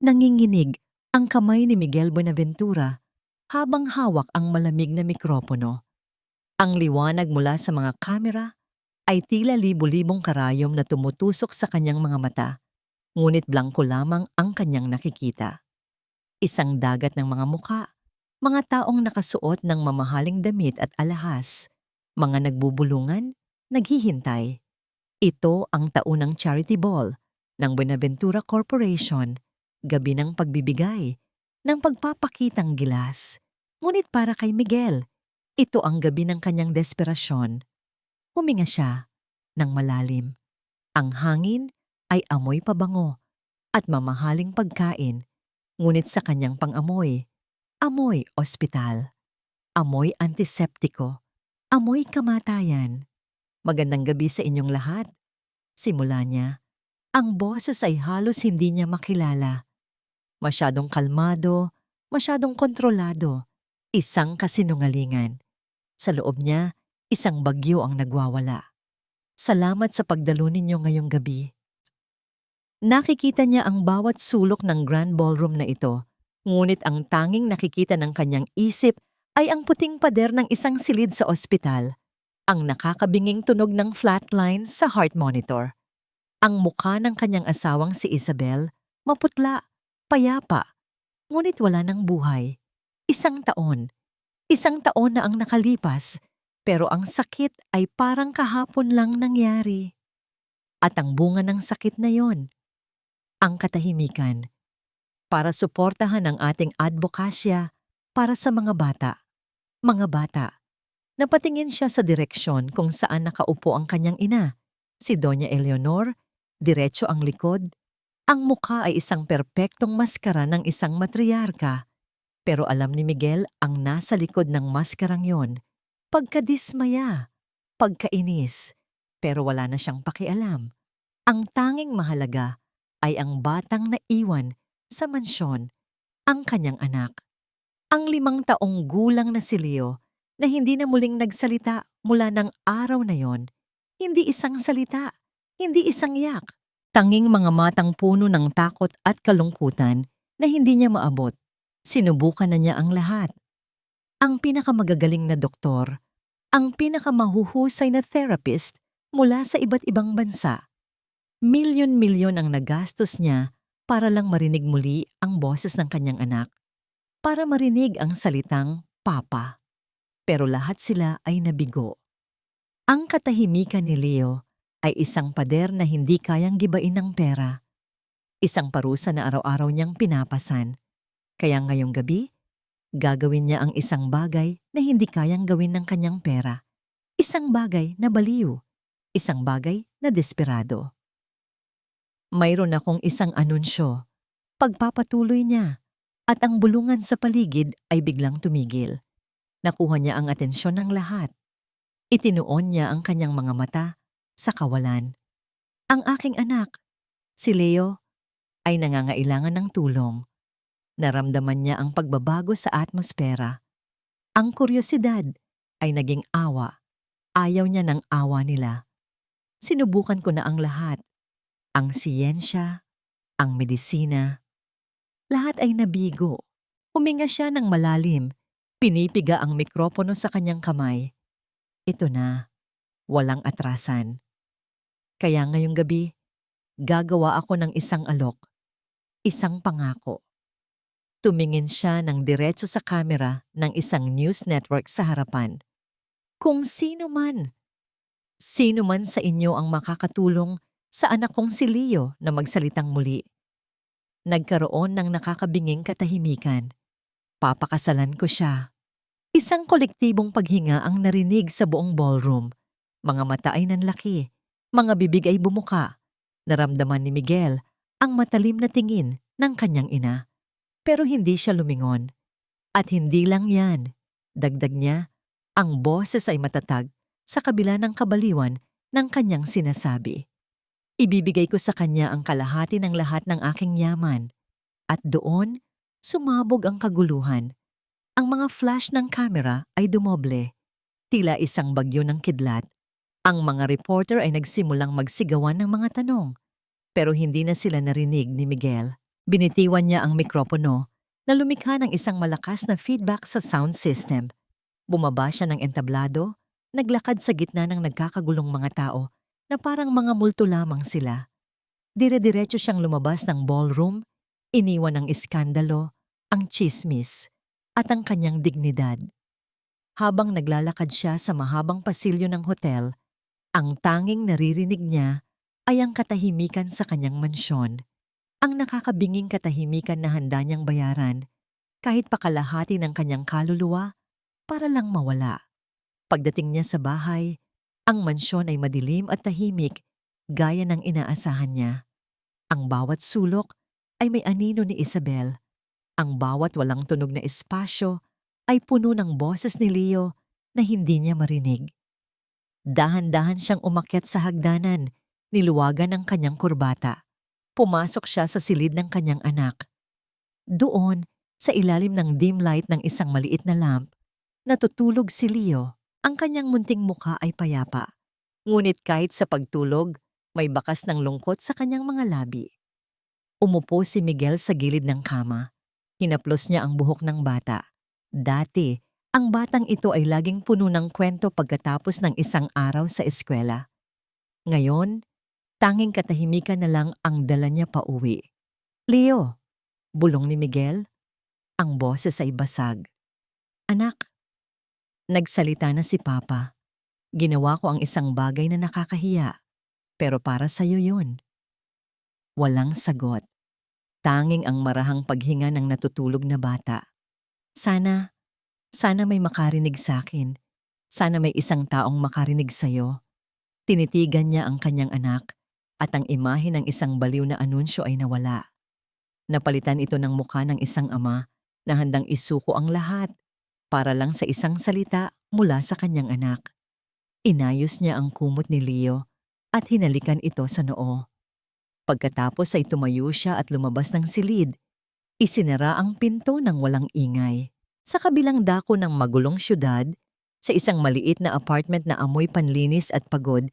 Nanginginig ang kamay ni Miguel Buenaventura habang hawak ang malamig na mikropono. Ang liwanag mula sa mga kamera ay tila libu-libong karayom na tumutusok sa kanyang mga mata, ngunit blangko lamang ang kanyang nakikita. Isang dagat ng mga muka, mga taong nakasuot ng mamahaling damit at alahas, mga nagbubulungan, naghihintay. Ito ang taunang charity ball ng Buenaventura Corporation, gabi ng pagbibigay, ng pagpapakitang gilas. Ngunit para kay Miguel, ito ang gabi ng kanyang desperasyon. Huminga siya ng malalim. Ang hangin ay amoy pabango at mamahaling pagkain, ngunit sa kanyang pang-amoy, amoy ospital, amoy antiseptiko, amoy kamatayan. Magandang gabi sa inyong lahat. Simula niya, ang boses ay halos hindi niya makilala. Masyadong kalmado, masyadong kontrolado, isang kasinungalingan. Sa loob niya, isang bagyo ang nagwawala. Salamat sa pagdalo ninyo ngayong gabi. Nakikita niya ang bawat sulok ng grand ballroom na ito, ngunit ang tanging nakikita ng kanyang isip ay ang puting pader ng isang silid sa ospital, ang nakakabinging tunog ng flatline sa heart monitor. Ang mukha ng kanyang asawang si Isabel, maputla, payapa, ngunit wala ng buhay. Isang taon na ang nakalipas, pero ang sakit ay parang kahapon lang nangyari. At ang bunga ng sakit na yon, ang katahimikan, para suportahan ang ating advokasya para sa mga bata. Mga bata. Napatingin siya sa direksyon kung saan nakaupo ang kanyang ina, si Doña Eleonor, diretso ang likod. Ang mukha ay isang perpektong maskara ng isang matriarka. Pero alam ni Miguel ang nasa likod ng maskarang yon. Pagkadismaya, pagkainis, pero wala na siyang pakialam. Ang tanging mahalaga ay ang batang naiwan sa mansyon, ang kanyang anak. Ang 5 taong gulang na si Leo na hindi na muling nagsalita mula ng araw na yon. Hindi isang salita, hindi isang yak. Tanging mga matang puno ng takot at kalungkutan na hindi niya maabot. Sinubukan na niya ang lahat. Ang pinakamagagaling na doktor, ang pinakamahuhusay na therapist mula sa iba't ibang bansa. Milyon-milyon ang nagastos niya para lang marinig muli ang boses ng kanyang anak, para marinig ang salitang Papa. Pero lahat sila ay nabigo. Ang katahimikan ni Leo ay isang pader na hindi kayang gibain ng pera. Isang parusa na araw-araw niyang pinapasan. Kaya ngayong gabi, gagawin niya ang isang bagay na hindi kayang gawin ng kanyang pera. Isang bagay na baliw. Isang bagay na desperado. Mayroon akong isang anunsyo. Pagpapatuloy niya, at ang bulungan sa paligid ay biglang tumigil. Nakuha niya ang atensyon ng lahat. Itinuon niya ang kanyang mga mata sa kawalan. Ang aking anak, si Leo, ay nangangailangan ng tulong. Naramdaman niya ang pagbabago sa atmosfera. Ang kuryosidad ay naging awa. Ayaw niya ng awa nila. Sinubukan ko na ang lahat. Ang siyensya, ang medisina. Lahat ay nabigo. Huminga siya ng malalim. Pinipiga ang mikropono sa kanyang kamay. Ito na, walang atrasan. Kaya ngayong gabi, gagawa ako ng isang alok. Isang pangako. Tumingin siya ng diretso sa kamera ng isang news network sa harapan. Kung sino man sa inyo ang makakatulong sa anak kong si Leo na magsalitang muli. Nagkaroon ng nakakabinging katahimikan. Papakasalan ko siya. Isang kolektibong paghinga ang narinig sa buong ballroom. Mga mata ay nanlaki, mga bibig ay bumuka. Naramdaman ni Miguel ang matalim na tingin ng kanyang ina. Pero hindi siya lumingon. At hindi lang yan. Dagdag niya, ang boses ay matatag sa kabila ng kabaliwan ng kanyang sinasabi. Ibibigay ko sa kanya ang kalahati ng lahat ng aking yaman. At doon, sumabog ang kaguluhan. Ang mga flash ng kamera ay dumoble. Tila isang bagyo ng kidlat. Ang mga reporter ay nagsimulang magsigawan ng mga tanong. Pero hindi na sila narinig ni Miguel. Binitiwan niya ang mikropono na lumikha ng isang malakas na feedback sa sound system. Bumaba siya ng entablado, naglakad sa gitna ng nagkakagulong mga tao na parang mga multo lamang sila. Dire-diretso siyang lumabas ng ballroom, iniwan ang iskandalo, ang tsismis, at ang kanyang dignidad. Habang naglalakad siya sa mahabang pasilyo ng hotel, ang tanging naririnig niya ay ang katahimikan sa kanyang mansyon, ang nakakabinging katahimikan na handa niyang bayaran kahit pakalahati ng kanyang kaluluwa para lang mawala. Pagdating niya sa bahay, ang mansyon ay madilim at tahimik gaya ng inaasahan niya. Ang bawat sulok ay may anino ni Isabel. Ang bawat walang tunog na espasyo ay puno ng boses ni Leo na hindi niya marinig. Dahan-dahan siyang umakyat sa hagdanan, niluwagan ng kanyang kurbata. Pumasok siya sa silid ng kanyang anak. Doon, sa ilalim ng dim light ng isang maliit na lamp, natutulog si Leo. Ang kanyang munting mukha ay payapa. Ngunit kahit sa pagtulog, may bakas ng lungkot sa kanyang mga labi. Umupo si Miguel sa gilid ng kama. Hinaplos niya ang buhok ng bata. Dati, ang batang ito ay laging puno ng kwento pagkatapos ng isang araw sa eskwela. Ngayon, tanging katahimikan na lang ang dala niya pauwi. Leo, bulong ni Miguel. Ang boses ay basag. Anak, nagsalita na si Papa. Ginawa ko ang isang bagay na nakakahiya, pero para sa'yo yun. Walang sagot. Tanging ang marahang paghinga ng natutulog na bata. Sana may makarinig sa'kin. Sana may isang taong makarinig sa'yo. Tinitigan niya ang kanyang anak at ang imahe ng isang baliw na anunsyo ay nawala. Napalitan ito ng mukha ng isang ama na handang isuko ang lahat para lang sa isang salita mula sa kanyang anak. Inayos niya ang kumot ni Leo at hinalikan ito sa noo. Pagkatapos ay tumayo siya at lumabas ng silid. Isinara ang pinto ng walang ingay. Sa kabilang dako ng magulong syudad, sa isang maliit na apartment na amoy panlinis at pagod,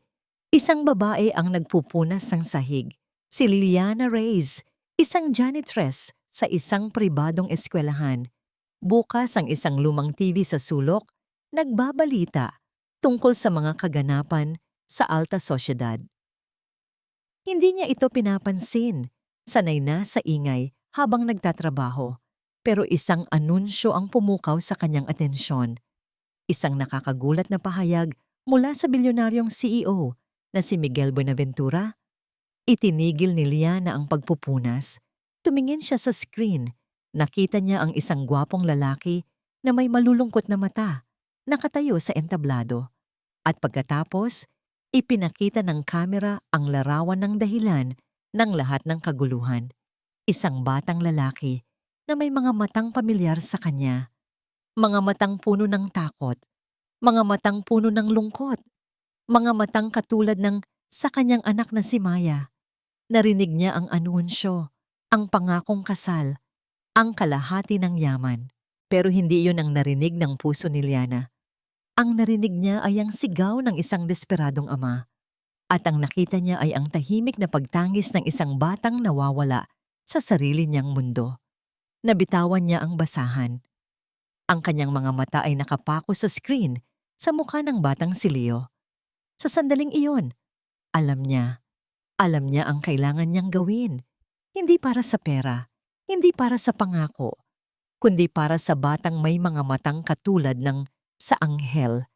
isang babae ang nagpupunas ng sahig. Si Liliana Reyes, isang janitress sa isang pribadong eskwelahan. Bukas ang isang lumang TV sa sulok, nagbabalita tungkol sa mga kaganapan sa alta sosyedad. Hindi niya ito pinapansin. Sanay na sa ingay habang nagtatrabaho. Pero isang anunsyo ang pumukaw sa kanyang atensyon. Isang nakakagulat na pahayag mula sa bilyonaryong CEO na si Miguel Buenaventura. Itinigil ni Liana ang pagpupunas. Tumingin siya sa screen. Nakita niya ang isang gwapong lalaki na may malulungkot na mata, nakatayo sa entablado. At pagkatapos, ipinakita ng kamera ang larawan ng dahilan ng lahat ng kaguluhan. Isang batang lalaki na may mga matang pamilyar sa kanya. Mga matang puno ng takot. Mga matang puno ng lungkot. Mga matang katulad ng sa kanyang anak na si Maya. Narinig niya ang anunsyo, ang pangakong kasal, ang kalahati ng yaman. Pero hindi iyon ang narinig ng puso ni Liana. Ang narinig niya ay ang sigaw ng isang desperadong ama. At ang nakita niya ay ang tahimik na pagtangis ng isang batang nawawala sa sarili niyang mundo. Nabitawan niya ang basahan. Ang kanyang mga mata ay nakapako sa screen sa mukha ng batang si Leo. Sa sandaling iyon, alam niya ang kailangan niyang gawin. Hindi para sa pera, hindi para sa pangako, kundi para sa batang may mga matang katulad ng sa anghel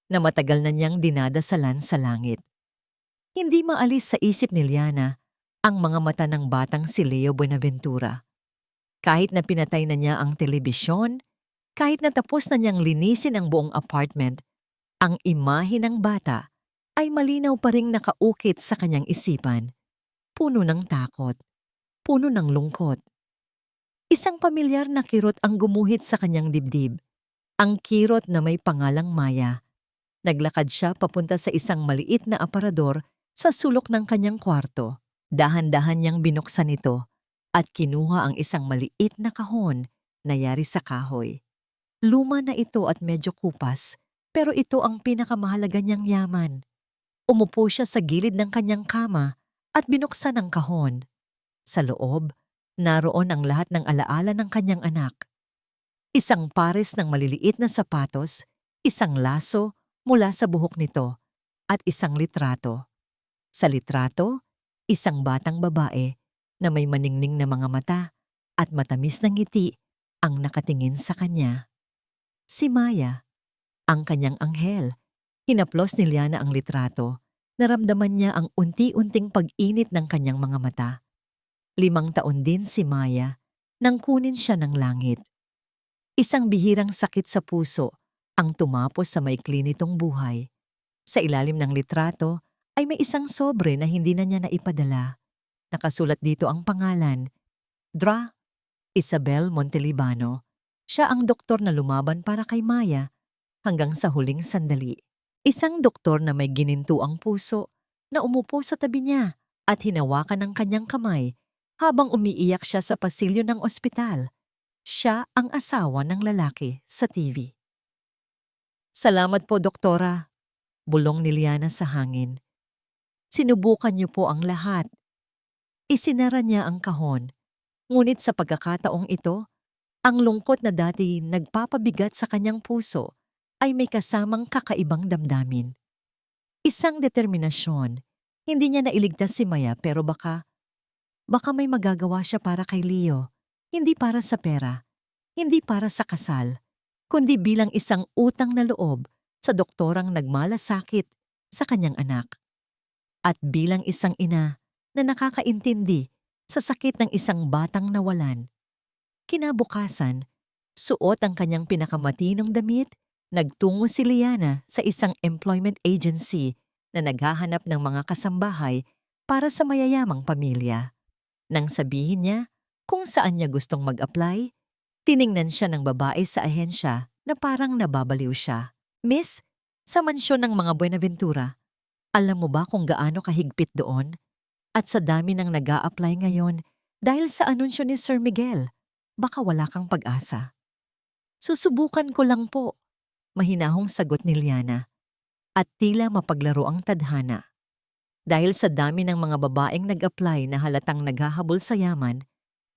na matagal na niyang dinadasalan sa langit. Hindi maalis sa isip ni Liana ang mga mata ng batang si Leo Buenaventura. Kahit na pinatay na niya ang telebisyon, kahit na tapos na niyang linisin ang buong apartment, ang imahe ng bata ay malinaw pa ring nakaukit sa kanyang isipan. Puno ng takot, puno ng lungkot. Isang pamilyar na kirot ang gumuhit sa kanyang dibdib. Ang kirot na may pangalang Maya. Naglakad siya papunta sa isang maliit na aparador sa sulok ng kanyang kwarto. Dahan-dahan niyang binuksan ito at kinuha ang isang maliit na kahon na yari sa kahoy. Luma na ito at medyo kupas, pero ito ang pinakamahalaga niyang yaman. Umupo siya sa gilid ng kanyang kama at binuksan ang kahon. Sa loob, Naroon ang lahat ng alaala ng kanyang anak. Isang pares ng maliliit na sapatos, isang laso mula sa buhok nito, at isang litrato. Sa litrato, isang batang babae na may maningning na mga mata at matamis na ngiti ang nakatingin sa kanya. Si Maya, ang kanyang anghel. Hinaplos ni Liana ang litrato. Naramdaman niya ang unti-unting pag-init ng kanyang mga mata. 5 taon din si Maya nang kunin siya ng langit. Isang bihirang sakit sa puso ang tumapos sa maikli nitong buhay. Sa ilalim ng litrato ay may isang sobre na hindi na niya naipadala. Nakasulat dito ang pangalan, Dra. Isabel Montelibano. Siya ang doktor na lumaban para kay Maya hanggang sa huling sandali. Isang doktor na may ginintuang puso na umupo sa tabi niya at hinawakan ng kanyang kamay habang umiiyak siya sa pasilyo ng ospital. Siya ang asawa ng lalaki sa TV. Salamat po, doktora. Bulong ni Liana sa hangin. Sinubukan niyo po ang lahat. Isinara niya ang kahon. Ngunit sa pagkakataong ito, ang lungkot na dati nagpapabigat sa kanyang puso ay may kasamang kakaibang damdamin. Isang determinasyon. Hindi niya nailigtas si Maya pero baka may magagawa siya para kay Leo. Hindi para sa pera, hindi para sa kasal, kundi bilang isang utang na loob sa doktorang nagmalasakit sa kanyang anak. At bilang isang ina na nakakaintindi sa sakit ng isang batang nawalan. Kinabukasan, suot ang kanyang pinakamatinong damit, nagtungo si Liana sa isang employment agency na naghahanap ng mga kasambahay para sa mayayamang pamilya. Nang sabihin niya kung saan niya gustong mag-apply, tiningnan siya ng babae sa ahensya na parang nababaliw siya. Miss, sa mansyon ng mga Buenaventura, alam mo ba kung gaano kahigpit doon? At sa dami ng nag-a-apply ngayon dahil sa anunsyo ni Sir Miguel, baka wala kang pag-asa. Susubukan ko lang po, mahinahong sagot ni Liana. At tila mapaglaro ang tadhana. Dahil sa dami ng mga babaeng nag-apply na halatang naghahabol sa yaman,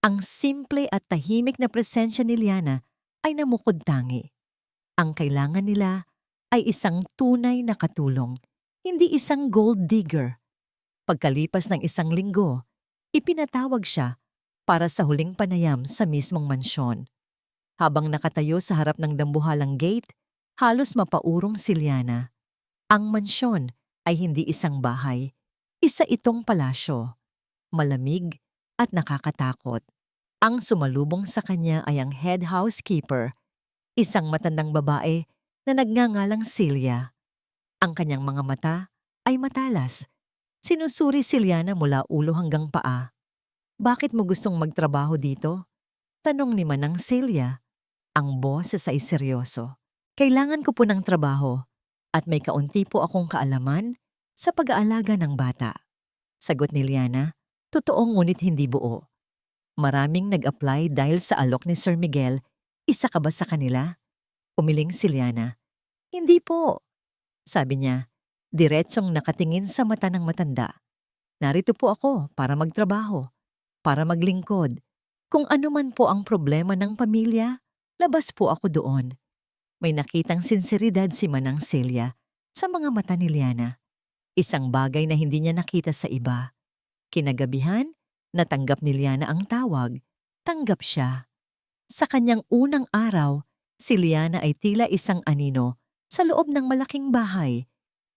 ang simple at tahimik na presensya ni Liana ay namukod-tangi. Ang kailangan nila ay isang tunay na katulong, hindi isang gold digger. Pagkalipas ng 1 linggo, ipinatawag siya para sa huling panayam sa mismong mansyon. Habang nakatayo sa harap ng dambuhalang gate, halos mapaurong si Liana. Ang mansyon ay hindi isang bahay, isa itong palasyo. Malamig at nakakatakot. Ang sumalubong sa kanya ay ang head housekeeper, isang matandang babae na nagngangalang Celia. Ang kanyang mga mata ay matalas. Sinusuri si Liana mula ulo hanggang paa. Bakit mo gustong magtrabaho dito? Tanong ni Manang Celia. Ang boses ay seryoso. Kailangan ko po ng trabaho at may kaunti po akong kaalaman sa pag-aalaga ng bata. Sagot ni Liana, totoo ngunit hindi buo. Maraming nag-apply dahil sa alok ni Sir Miguel. Isa ka ba sa kanila? Umiling si Liana. Hindi po. Sabi niya, diretsong nakatingin sa mata ng matanda. Narito po ako para magtrabaho, para maglingkod. Kung ano man po ang problema ng pamilya, labas po ako doon. May nakitang sinseridad si Manang Celia sa mga mata ni Liana. Isang bagay na hindi niya nakita sa iba. Kinagabihan, natanggap ni Liana ang tawag. Tanggap siya. Sa kanyang unang araw, si Liana ay tila isang anino sa loob ng malaking bahay.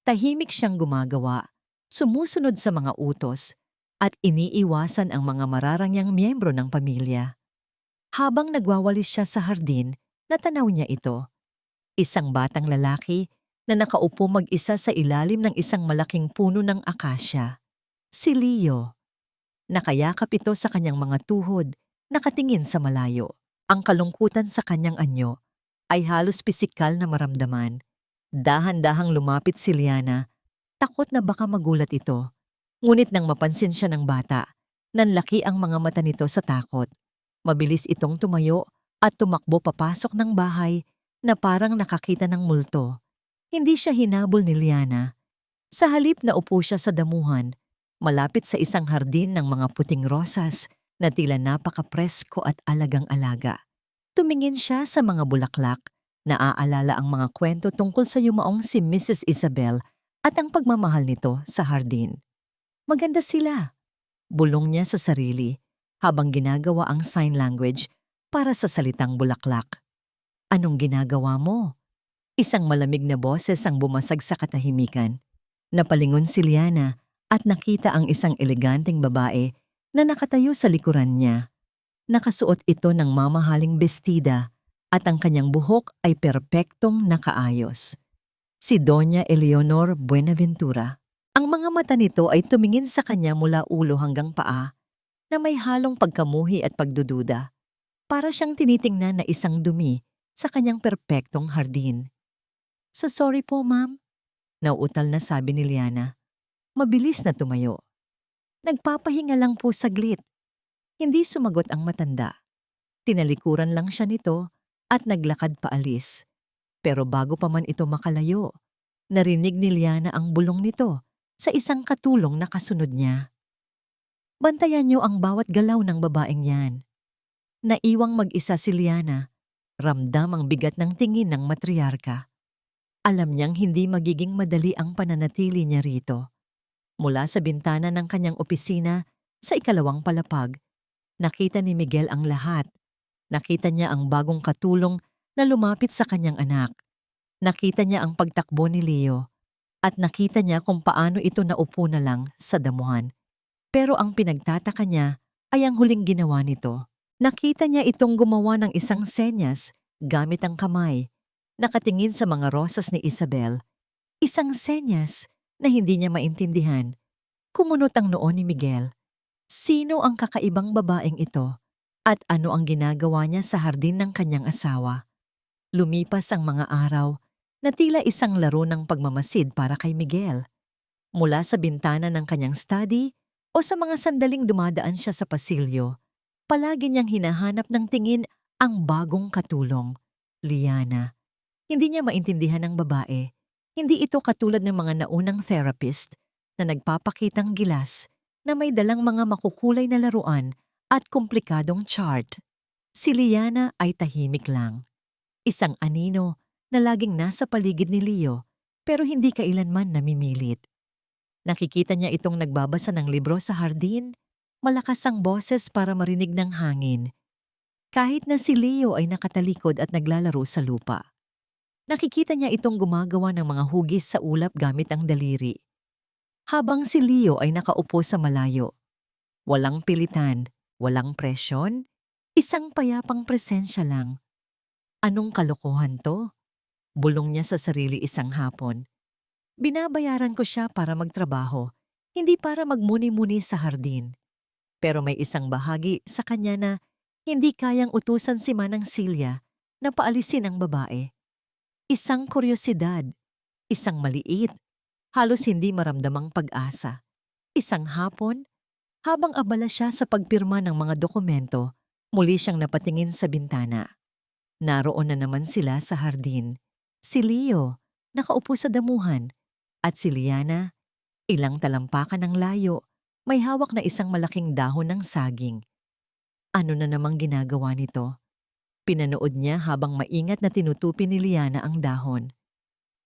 Tahimik siyang gumagawa, sumusunod sa mga utos, at iniiwasan ang mga mararangyang miyembro ng pamilya. Habang nagwawalis siya sa hardin, natanaw niya ito. Isang batang lalaki na nakaupo mag-isa sa ilalim ng isang malaking puno ng akasya. Si Leo. Nakayakap ito sa kanyang mga tuhod, nakatingin sa malayo. Ang kalungkutan sa kanyang anyo ay halos pisikal na maramdaman. Dahan-dahang lumapit si Liana, takot na baka magulat ito. Ngunit nang mapansin siya ng bata, nanlaki ang mga mata nito sa takot. Mabilis itong tumayo at tumakbo papasok ng bahay na parang nakakita ng multo. Hindi siya hinabol ni Liana. Sa halip na upo siya sa damuhan, malapit sa isang hardin ng mga puting rosas na tila napaka-presko at alagang-alaga. Tumingin siya sa mga bulaklak, naaalala ang mga kwento tungkol sa yumaong si Mrs. Isabel at ang pagmamahal nito sa hardin. Maganda sila, bulong niya sa sarili habang ginagawa ang sign language para sa salitang bulaklak. Anong ginagawa mo? Isang malamig na boses ang bumasag sa katahimikan. Napalingon si Liana at nakita ang isang eleganteng babae na nakatayo sa likuran niya. Nakasuot ito ng mamahaling bestida at ang kanyang buhok ay perpektong nakaayos. Si Doña Eleonor Buenaventura. Ang mga mata nito ay tumingin sa kanya mula ulo hanggang paa na may halong pagkamuhi at pagdududa. Para siyang tinitingnan na isang dumi sa kanyang perpektong hardin. Sorry po, ma'am. Nauutal na sabi ni Liana. Mabilis na tumayo. Nagpapahinga lang po saglit. Hindi sumagot ang matanda. Tinalikuran lang siya nito at naglakad paalis. Pero bago pa man ito makalayo, narinig ni Liana ang bulong nito sa isang katulong na kasunod niya. Bantayan niyo ang bawat galaw ng babaeng yan. Naiwang mag-isa si Liana, ramdam ang bigat ng tingin ng matriarka. Alam niyang hindi magiging madali ang pananatili niya rito. Mula sa bintana ng kanyang opisina sa ikalawang palapag, nakita ni Miguel ang lahat. Nakita niya ang bagong katulong na lumapit sa kanyang anak. Nakita niya ang pagtakbo ni Leo at nakita niya kung paano ito naupo na lang sa damuhan. Pero ang pinagtataka niya ay ang huling ginawa nito. Nakita niya itong gumawa ng isang senyas gamit ang kamay, nakatingin sa mga rosas ni Isabel. Isang senyas na hindi niya maintindihan. Kumunot ang noo ni Miguel. Sino ang kakaibang babaeng ito at ano ang ginagawa niya sa hardin ng kanyang asawa? Lumipas ang mga araw na tila isang laro ng pagmamasid para kay Miguel. Mula sa bintana ng kanyang study o sa mga sandaling dumadaan siya sa pasilyo, palagi niyang hinahanap ng tingin ang bagong katulong, Liana. Hindi niya maintindihan ng babae. Hindi ito katulad ng mga naunang therapist na nagpapakitang gilas na may dalang mga makukulay na laruan at komplikadong chart. Si Liana ay tahimik lang. Isang anino na laging nasa paligid ni Leo pero hindi kailanman namimilit. Nakikita niya itong nagbabasa ng libro sa hardin, malakas ang boses para marinig ng hangin. Kahit na si Leo ay nakatalikod at naglalaro sa lupa. Nakikita niya itong gumagawa ng mga hugis sa ulap gamit ang daliri. Habang si Leo ay nakaupo sa malayo. Walang pilitan, walang presyon, isang payapang presensya lang. Anong kalokohan to? Bulong niya sa sarili isang hapon. Binabayaran ko siya para magtrabaho, hindi para magmuni-muni sa hardin. Pero may isang bahagi sa kanya na hindi kayang utusan si Manang Silya na paalisin ang babae. Isang kuryosidad, isang maliit, halos hindi maramdamang pag-asa. Isang hapon, habang abala siya sa pagpirma ng mga dokumento, muli siyang napatingin sa bintana. Naroon na naman sila sa hardin. Si Leo, nakaupo sa damuhan, at si Liana, ilang talampakan ng layo, may hawak na isang malaking dahon ng saging. Ano na namang ginagawa nito? Pinanood niya habang maingat na tinutupi ni Liana ang dahon.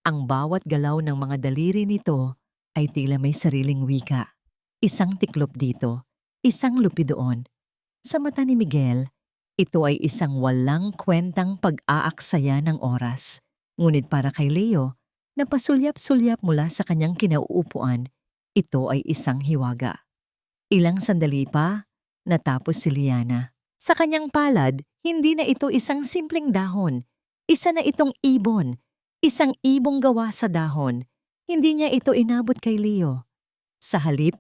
Ang bawat galaw ng mga daliri nito ay tila may sariling wika. Isang tiklop dito, isang lupi doon. Sa mata ni Miguel, ito ay isang walang kwentang pag-aaksaya ng oras. Ngunit para kay Leo, na pasulyap-sulyap mula sa kanyang kinauupuan, ito ay isang hiwaga. Ilang sandali pa, natapos si Liana. Sa kanyang palad, hindi na ito isang simpleng dahon. Isa na itong ibon. Isang ibong gawa sa dahon. Hindi niya ito inabot kay Leo. Sa halip,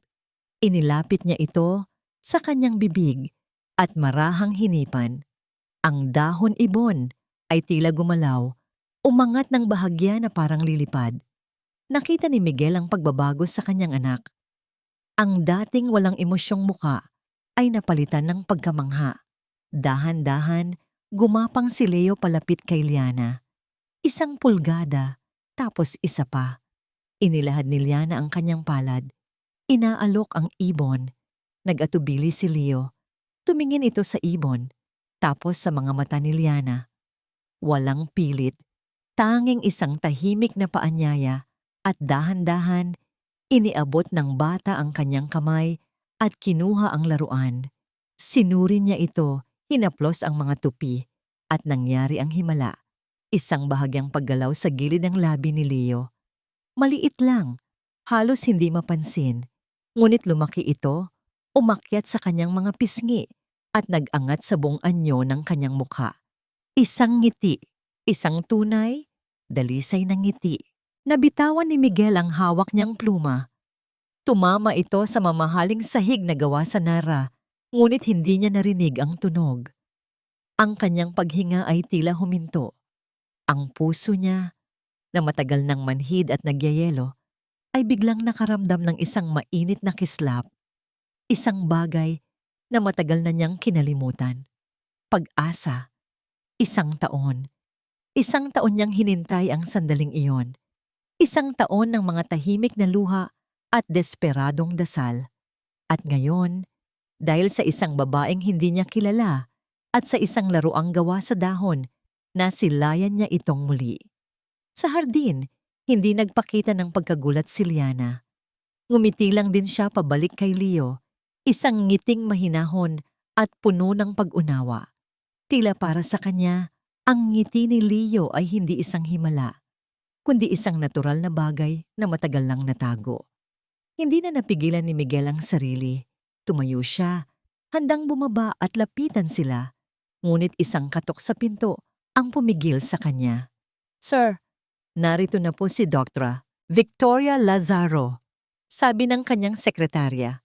inilapit niya ito sa kanyang bibig at marahang hinipan. Ang dahon ibon ay tila gumalaw, umangat ng bahagya na parang lilipad. Nakita ni Miguel ang pagbabago sa kanyang anak. Ang dating walang emosyong muka ay napalitan ng pagkamangha. Dahan-dahan, gumapang si Leo palapit kay Liana. Isang pulgada, tapos isa pa. Inilahad ni Liana ang kanyang palad. Inaalok ang ibon. Nag-atubili si Leo. Tumingin ito sa ibon, tapos sa mga mata ni Liana. Walang pilit, tanging isang tahimik na paanyaya at dahan-dahan iniabot ng bata ang kanyang kamay at kinuha ang laruan. Sinuri niya ito, hinaplos ang mga tupi at nangyari ang himala. Isang bahagyang paggalaw sa gilid ng labi ni Leo. Maliit lang, halos hindi mapansin. Ngunit lumaki ito, umakyat sa kanyang mga pisngi at nag-angat sa buong anyo ng kanyang mukha. Isang ngiti, isang tunay, dalisay na ngiti. Nabitawan ni Miguel ang hawak niyang pluma. Tumama ito sa mamahaling sahig na gawa sa Nara, ngunit hindi niya narinig ang tunog. Ang kanyang paghinga ay tila huminto. Ang puso niya, na matagal nang manhid at nagyayelo, ay biglang nakaramdam ng isang mainit na kislap. Isang bagay na matagal na niyang kinalimutan. Pag-asa. Isang taon. Isang taon niyang hinintay ang sandaling iyon. Isang taon ng mga tahimik na luha at desperadong dasal. At ngayon, dahil sa isang babaeng hindi niya kilala at sa isang laruang gawa sa dahon, nasilayan niya itong muli. Sa hardin, hindi nagpakita ng pagkagulat si Liana. Ngumiti lang din siya pabalik kay Leo, isang ngiting mahinahon at puno ng pag-unawa. Tila para sa kanya, ang ngiti ni Leo ay hindi isang himala, kundi isang natural na bagay na matagal lang natago. Hindi na napigilan ni Miguel ang sarili. Tumayo siya, handang bumaba at lapitan sila. Ngunit isang katok sa pinto ang pumigil sa kanya. "Sir, narito na po si Dr. Victoria Lazaro," sabi ng kanyang sekretarya.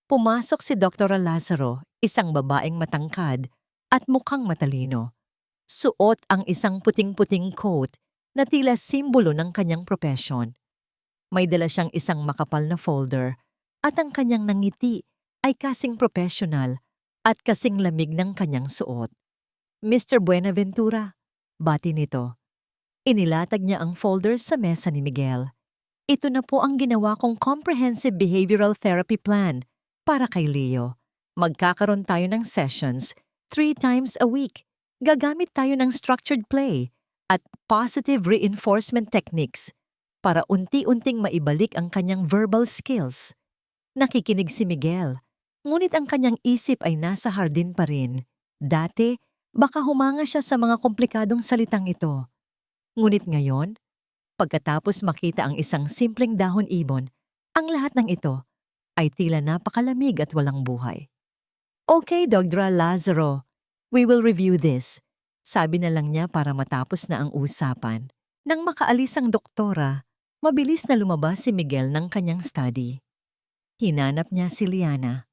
Pumasok si Dr. Lazaro, isang babaeng matangkad at mukhang matalino. Suot ang isang puting-puting coat na tila simbolo ng kanyang propesyon. May dala siyang isang makapal na folder at ang kanyang nangiti ay kasing professional at kasing lamig ng kanyang suot. "Mr. Buenaventura," bati nito. Inilatag niya ang folder sa mesa ni Miguel. "Ito na po ang ginawa kong comprehensive behavioral therapy plan para kay Leo. Magkakaroon tayo ng sessions 3 times a week. Gagamit tayo ng structured play at positive reinforcement techniques para unti-unting maibalik ang kanyang verbal skills." Nakikinig si Miguel, ngunit ang kanyang isip ay nasa hardin pa rin. Dati, baka humanga siya sa mga komplikadong salitang ito. Ngunit ngayon, pagkatapos makita ang isang simpleng dahon ibon, ang lahat ng ito ay tila napakalamig at walang buhay. "Okay, Dr. Lazaro, we will review this," sabi na lang niya para matapos na ang usapan. Nang makaalis ang doktora, mabilis na lumabas si Miguel ng kanyang study. Hinanap niya si Liana.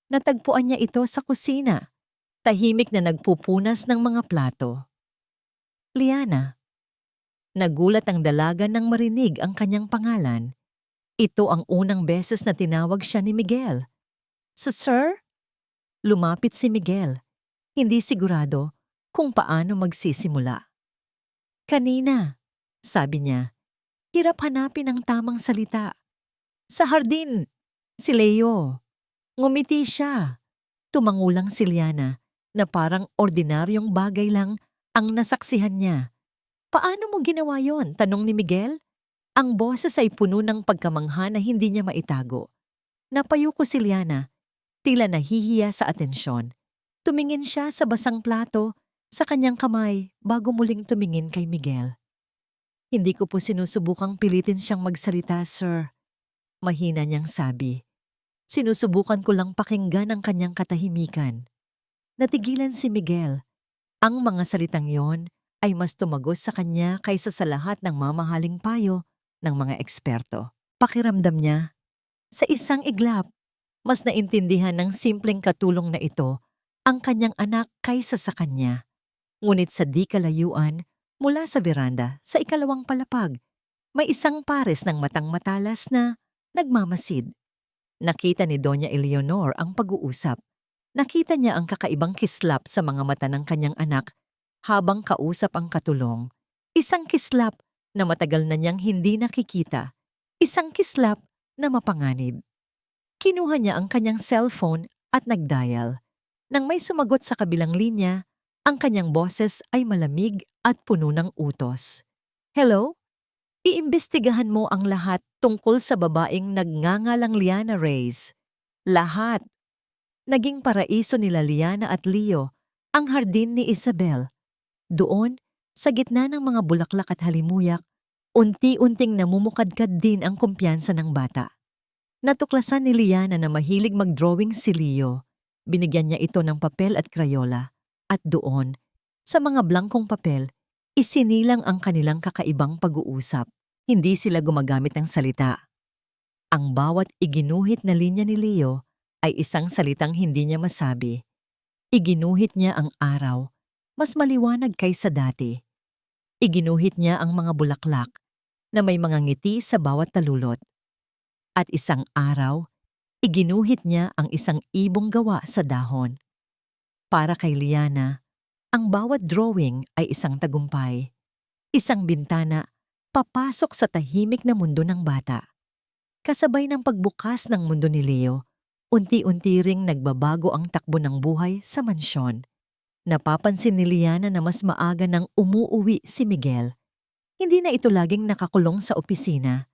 Natagpuan niya ito sa kusina, tahimik na nagpupunas ng mga plato. "Liana." Nagulat ang dalaga nang marinig ang kanyang pangalan. Ito ang unang beses na tinawag siya ni Miguel. Sir?" Lumapit si Miguel, hindi sigurado kung paano magsisimula. "Kanina," sabi niya, hirap hanapin ang tamang salita. "Sa hardin, si Leo." Ngumiti siya. Tumangulang si Liana na parang ordinaryong bagay lang ang nasaksihan niya. "Paano mo ginawa yon?" tanong ni Miguel. Ang boses ay puno ng pagkamangha na hindi niya maitago. Napayuko si Liana, tila nahihiya sa atensyon. Tumingin siya sa basang plato sa kanyang kamay bago muling tumingin kay Miguel. "Hindi ko po sinusubukang pilitin siyang magsalita, sir," mahina niyang sabi. "Sinusubukan ko lang pakinggan ang kanyang katahimikan." Natigilan si Miguel. Ang mga salitang yon ay mas tumagos sa kanya kaysa sa lahat ng mamahaling payo ng mga eksperto. Pakiramdam niya, sa isang iglap, mas naintindihan ng simpleng katulong na ito ang kanyang anak kaysa sa kanya. Ngunit sa di kalayuan, mula sa veranda sa ikalawang palapag, may isang pares ng matang matalas na nagmamasid. Nakita ni Doña Eleonor ang pag-uusap. Nakita niya ang kakaibang kislap sa mga mata ng kanyang anak habang kausap ang katulong. Isang kislap na matagal na niyang hindi nakikita. Isang kislap na mapanganib. Kinuha niya ang kanyang cellphone at nagdial. Nang may sumagot sa kabilang linya, ang kanyang boses ay malamig at puno ng utos. Hello? Iimbestigahan mo ang lahat tungkol sa babaeng nagngangalang Liana Reyes. Lahat. Naging paraiso nila Liana at Leo ang hardin ni Isabel. Doon, sa gitna ng mga bulaklak at halimuyak, unti-unting namumukadkad din ang kumpiyansa ng bata. Natuklasan ni Liana na mahilig mag-drawing si Leo. Binigyan niya ito ng papel at krayola. At doon, sa mga blankong papel, isinilang ang kanilang kakaibang pag-uusap. Hindi sila gumagamit ng salita. Ang bawat iginuhit na linya ni Leo ay isang salitang hindi niya masabi. Iginuhit niya ang araw, mas maliwanag kaysa dati. Iginuhit niya ang mga bulaklak na may mga ngiti sa bawat talulot. At isang araw, iginuhit niya ang isang ibong gawa sa dahon. Para kay Liana, ang bawat drawing ay isang tagumpay. Isang bintana, papasok sa tahimik na mundo ng bata. Kasabay ng pagbukas ng mundo ni Leo, unti-unti ring nagbabago ang takbo ng buhay sa mansyon. Napapansin ni Liana na mas maaga nang umuuwi si Miguel. Hindi na ito laging nakakulong sa opisina.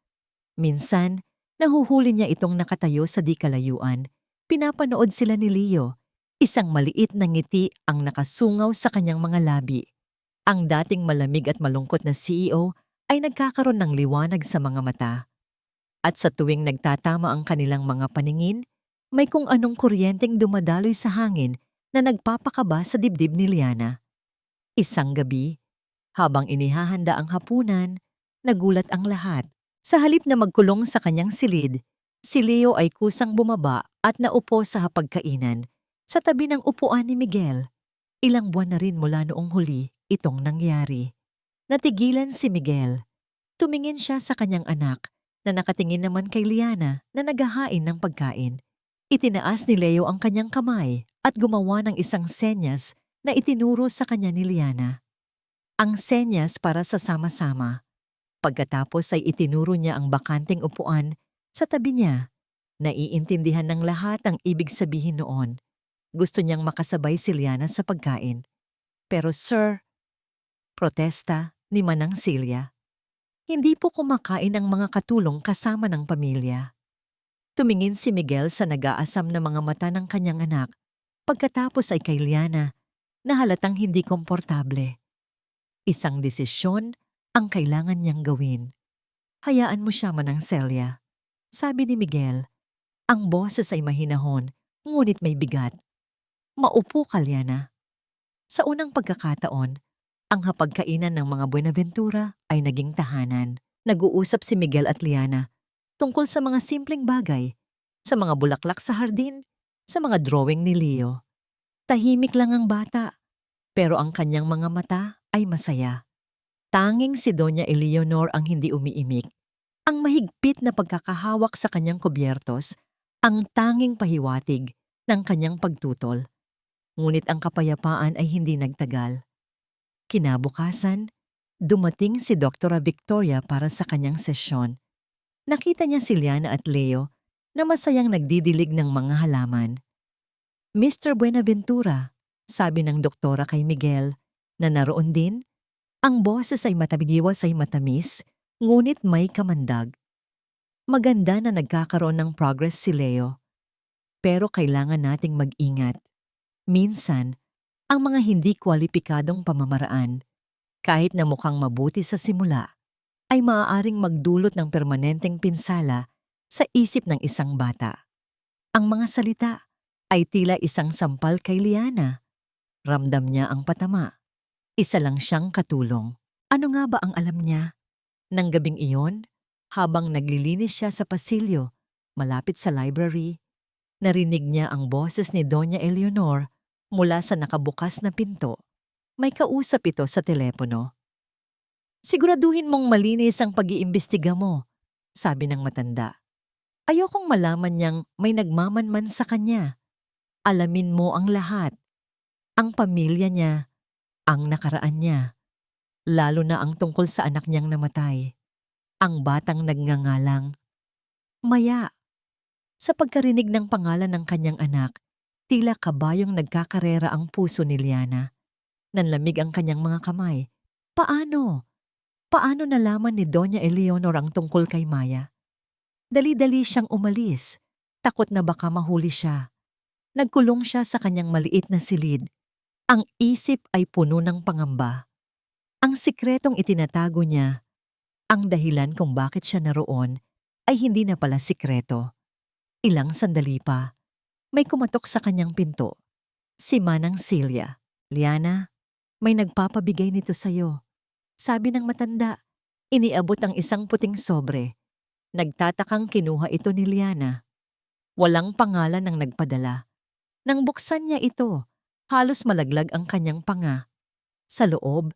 Minsan, nahuhuli niya itong nakatayo sa di kalayuan. Pinapanood sila ni Leo. Isang maliit na ngiti ang nakasungaw sa kanyang mga labi. Ang dating malamig at malungkot na CEO ay nagkakaroon ng liwanag sa mga mata. At sa tuwing nagtatama ang kanilang mga paningin, may kung anong kuryenteng dumadaloy sa hangin na nagpapakaba sa dibdib ni Liana. Isang gabi, habang inihahanda ang hapunan, nagulat ang lahat. Sa halip na magkulong sa kanyang silid, si Leo ay kusang bumaba at naupo sa hapagkainan sa tabi ng upuan ni Miguel. Ilang buwan na rin mula noong huli itong nangyari. Natigilan si Miguel. Tumingin siya sa kanyang anak na nakatingin naman kay Liana na naghahain ng pagkain. Itinaas ni Leo ang kanyang kamay at gumawa ng isang senyas na itinuro sa kanya ni Liana. Ang senyas para sa sama-sama. Pagkatapos ay itinuro niya ang bakanting upuan sa tabi niya. Naiintindihan ng lahat ang ibig sabihin noon. Gusto niyang makasabay si Liana sa pagkain. Pero sir, protesta ni Manang Celia. Hindi po kumakain ang mga katulong kasama ng pamilya. Tumingin si Miguel sa nag-aasam na mga mata ng kanyang anak. Pagkatapos ay kay Liana na halatang hindi komportable. Isang desisyon ang kailangan niyang gawin. Hayaan mo siya, Manang Celia. Sabi ni Miguel. Ang boses ay mahinahon, ngunit may bigat. Maupo ka, Liana. Sa unang pagkakataon, ang hapagkainan ng mga Buenaventura ay naging tahanan. Nag-uusap si Miguel at Liana tungkol sa mga simpleng bagay, sa mga bulaklak sa hardin, sa mga drawing ni Leo. Tahimik lang ang bata, pero ang kanyang mga mata ay masaya. Tanging si Doña Eleonor ang hindi umiimik. Ang mahigpit na pagkakahawak sa kanyang kubyertos, ang tanging pahiwatig ng kanyang pagtutol. Ngunit ang kapayapaan ay hindi nagtagal. Kinabukasan, dumating si Doktora Victoria para sa kanyang sesyon. Nakita niya si Liana at Leo na masayang nagdidilig ng mga halaman. Mr. Buenaventura, sabi ng doktora kay Miguel, na naroon din, ang boses ay matabigiwas ay matamis, ngunit may kamandag. Maganda na nagkakaroon ng progress si Leo. Pero kailangan nating mag-ingat. Minsan, ang mga hindi kwalipikadong pamamaraan, kahit na mukhang mabuti sa simula, ay maaaring magdulot ng permanenteng pinsala sa isip ng isang bata. Ang mga salita ay tila isang sampal kay Liana. Ramdam niya ang patama. Isa lang siyang katulong. Ano nga ba ang alam niya? Nang gabing iyon, habang naglilinis siya sa pasilyo, malapit sa library, narinig niya ang boses ni Doña Eleonor mula sa nakabukas na pinto. May kausap ito sa telepono. Siguraduhin mong malinis ang pag-iimbestiga mo, sabi ng matanda. Ayokong malaman niyang may nagmamanman sa kanya. Alamin mo ang lahat. Ang pamilya niya, ang nakaraan niya, lalo na ang tungkol sa anak niyang namatay. Ang batang nagngangalang Maya. Sa pagkarinig ng pangalan ng kanyang anak, Tila kabayong nagkakarera ang puso ni Liana. Nanlamig ang kanyang mga kamay. Paano? Paano nalaman ni Doña Eleonor ang tungkol kay Maya? Dali-dali siyang umalis. Takot na baka mahuli siya. Nagkulong siya sa kanyang maliit na silid. Ang isip ay puno ng pangamba. Ang sikretong itinatago niya, ang dahilan kung bakit siya naroon, ay hindi na pala sikreto. Ilang sandali pa, may kumatok sa kanyang pinto. Si Manang Celia. Liana, may nagpapabigay nito sa'yo. Sabi ng matanda, iniabot ang isang puting sobre. Nagtatakang kinuha ito ni Liana. Walang pangalan ng nagpadala. Nang buksan niya ito, halos malaglag ang kanyang panga. Sa loob,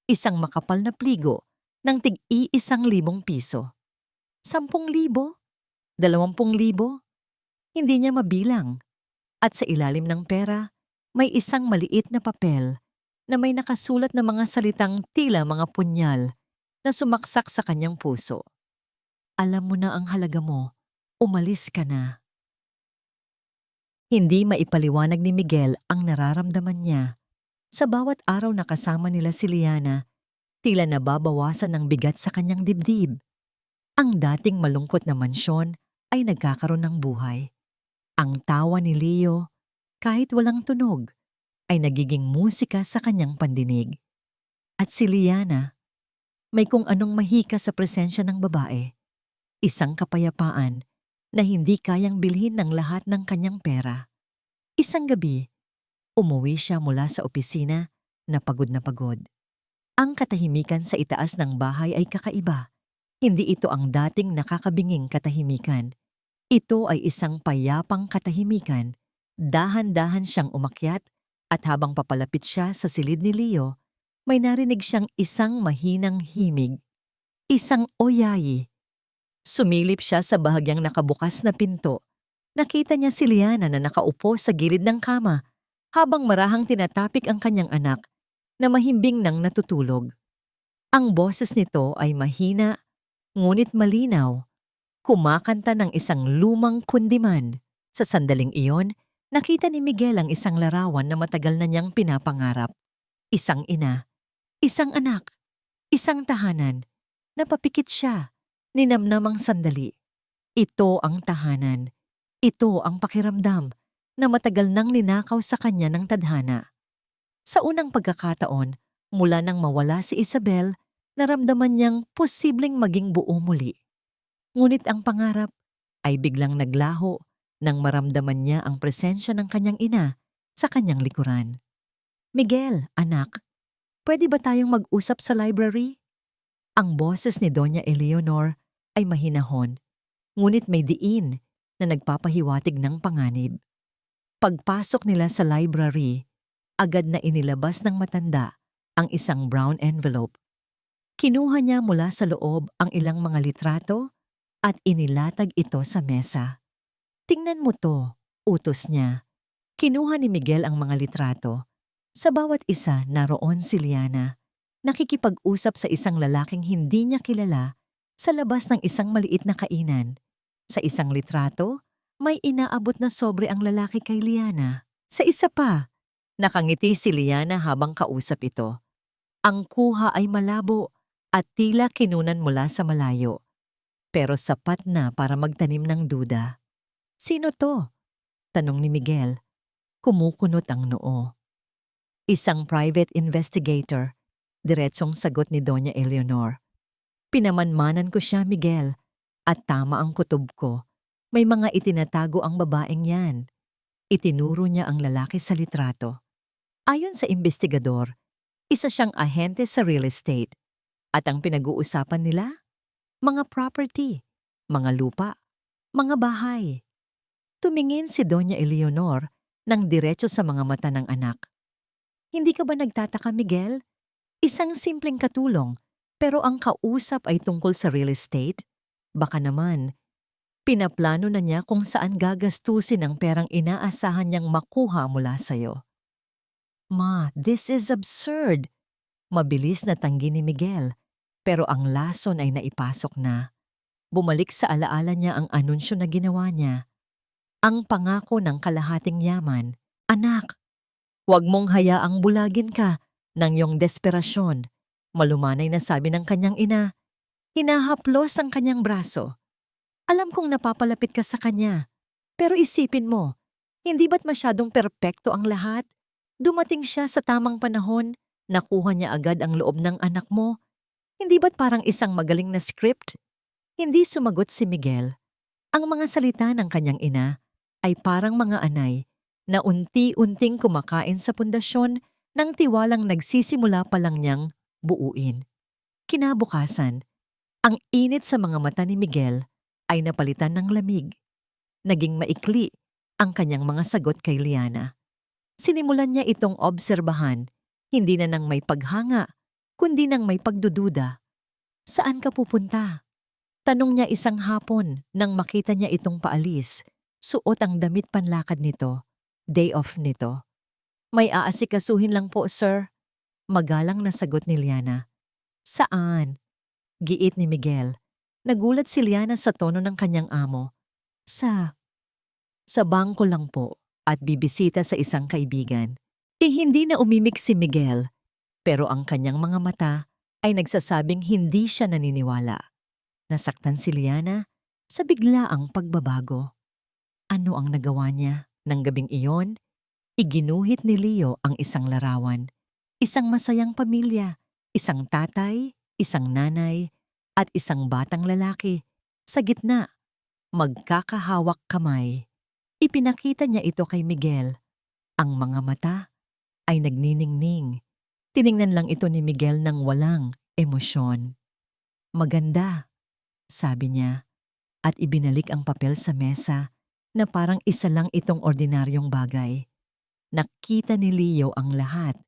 isang makapal na pligo ng tig-1,000 piso. 10,000? 20,000? Hindi niya mabilang. At sa ilalim ng pera, may isang maliit na papel na may nakasulat na mga salitang tila mga punyal na sumaksak sa kanyang puso. Alam mo na ang halaga mo. Umalis ka na. Hindi maipaliwanag ni Miguel ang nararamdaman niya. Sa bawat araw na kasama nila si Liana, tila nababawasan ng bigat sa kanyang dibdib. Ang dating malungkot na mansyon ay nagkakaroon ng buhay. Ang tawa ni Leo, kahit walang tunog, ay nagiging musika sa kanyang pandinig. At si Liana, may kung anong mahika sa presensya ng babae. Isang kapayapaan na hindi kayang bilhin ng lahat ng kanyang pera. Isang gabi, umuwi siya mula sa opisina na pagod na pagod. Ang katahimikan sa itaas ng bahay ay kakaiba. Hindi ito ang dating nakakabinging katahimikan. Ito ay isang payapang katahimikan. Dahan-dahan siyang umakyat at habang papalapit siya sa silid ni Leo, may narinig siyang isang mahinang himig. Isang oyayi. Sumilip siya sa bahagyang nakabukas na pinto. Nakita niya si Liana na nakaupo sa gilid ng kama habang marahang tinatapik ang kanyang anak na mahimbing nang natutulog. Ang boses nito ay mahina, ngunit malinaw. Kumakanta ng isang lumang kundiman. Sa sandaling iyon, nakita ni Miguel ang isang larawan na matagal na niyang pinapangarap. Isang ina, isang anak, isang tahanan. Napapikit siya. Ninamnamang sandali. Ito ang tahanan. Ito ang pakiramdam na matagal nang ninakaw sa kanya ng tadhana. Sa unang pagkakataon, mula nang mawala si Isabel, naramdaman niyang posibleng maging buo muli. Ngunit ang pangarap ay biglang naglaho nang maramdaman niya ang presensya ng kanyang ina sa kanyang likuran. Miguel, anak, pwede ba tayong mag-usap sa library? Ang boses ni Doña Eleonor ay mahinahon, ngunit may diin na nagpapahiwatig ng panganib. Pagpasok nila sa library, agad na inilabas ng matanda ang isang brown envelope. Kinuha niya mula sa loob ang ilang mga litrato at inilatag ito sa mesa. Tingnan mo to, utos niya. Kinuha ni Miguel ang mga litrato. Sa bawat isa naroon si Liana, nakikipag-usap sa isang lalaking hindi niya kilala sa labas ng isang maliit na kainan. Sa isang litrato, may inaabot na sobre ang lalaki kay Liana. Sa isa pa, nakangiti si Liana habang kausap ito. Ang kuha ay malabo at tila kinunan mula sa malayo. Pero sapat na para magtanim ng duda. Sino to? Tanong ni Miguel. Kumukunot ang noo. Isang private investigator, diretsong sagot ni Doña Eleonor. Pinamanmanan ko siya, Miguel, at tama ang kutob ko. May mga itinatago ang babaeng yan. Itinuro niya ang lalaki sa litrato. Ayon sa investigador, isa siyang ahente sa real estate. At ang pinag-uusapan nila? Mga property, mga lupa, mga bahay. Tumingin si Doña Eleonor ng diretso sa mga mata ng anak. Hindi ka ba nagtataka, Miguel? Isang simpleng katulong, pero ang kausap ay tungkol sa real estate? Baka naman, pinaplano na niya kung saan gagastusin ang perang inaasahan niyang makuha mula sa'yo. Ma, this is absurd. Mabilis na tanggi ni Miguel, pero ang lason ay naipasok na. Bumalik sa alaala niya ang anunsyo na ginawa niya. ang pangako ng kalahating yaman. Anak, huwag mong hayaang bulagin ka ng iyong desperasyon. Malumanay na sabi ng kanyang ina. Hinahaplos ang kanyang braso. Alam kong napapalapit ka sa kanya. Pero isipin mo, hindi ba't masyadong perpekto ang lahat? Dumating siya sa tamang panahon, nakuha niya agad ang loob ng anak mo. Hindi ba't parang isang magaling na script? Hindi sumagot si Miguel. Ang mga salita ng kanyang ina ay parang mga anay na unti-unting kumakain sa pundasyon ng tiwalang nagsisimula pa lang niyang buuin. Kinabukasan, ang init sa mga mata ni Miguel ay napalitan ng lamig. Naging maikli ang kanyang mga sagot kay Liana. Sinimulan niya itong obserbahan, hindi na nang may paghanga, kundi nang may pagdududa. Saan ka pupunta? Tanong niya isang hapon nang makita niya itong paalis. Suot ang damit panlakad nito. Day off nito. May aasikasuhin lang po, sir. Magalang na sagot ni Liana. Saan? Giit ni Miguel. Nagulat si Liana sa tono ng kanyang amo. Sa bangko lang po at bibisita sa isang kaibigan. Hindi na umimik si Miguel, pero ang kanyang mga mata ay nagsasabing hindi siya naniniwala. Nasaktan si Liana sa biglaang pagbabago. Ano ang nagawa niya ng gabing iyon? Iginuhit ni Leo ang isang larawan, isang masayang pamilya, isang tatay, isang nanay, at isang batang lalaki. Sa gitna, magkakahawak kamay. Ipinakita niya ito kay Miguel. Ang mga mata ay nagniningning. Tiningnan lang ito ni Miguel ng walang emosyon. Maganda, sabi niya, at ibinalik ang papel sa mesa na parang isa lang itong ordinaryong bagay. Nakita ni Leo ang lahat.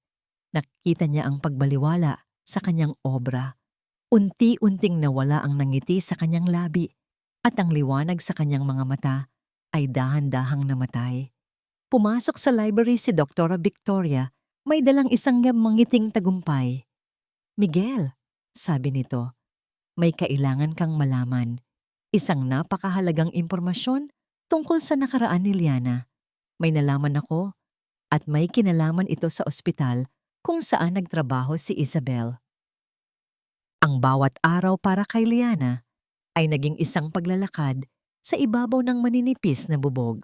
Nakita niya ang pagbaliwala sa kanyang obra. Unti-unting nawala ang nangiti sa kanyang labi at ang liwanag sa kanyang mga mata ay dahan-dahang namatay. Pumasok sa library si Dr. Victoria, may dalang isang mangiting tagumpay. Miguel, sabi nito, may kailangan kang malaman. Isang napakahalagang impormasyon tungkol sa nakaraan ni Liana. May nalaman ako at may kinalaman ito sa ospital kung saan nagtrabaho si Isabel. Ang bawat araw para kay Liana ay naging isang paglalakad sa ibabaw ng maninipis na bubog.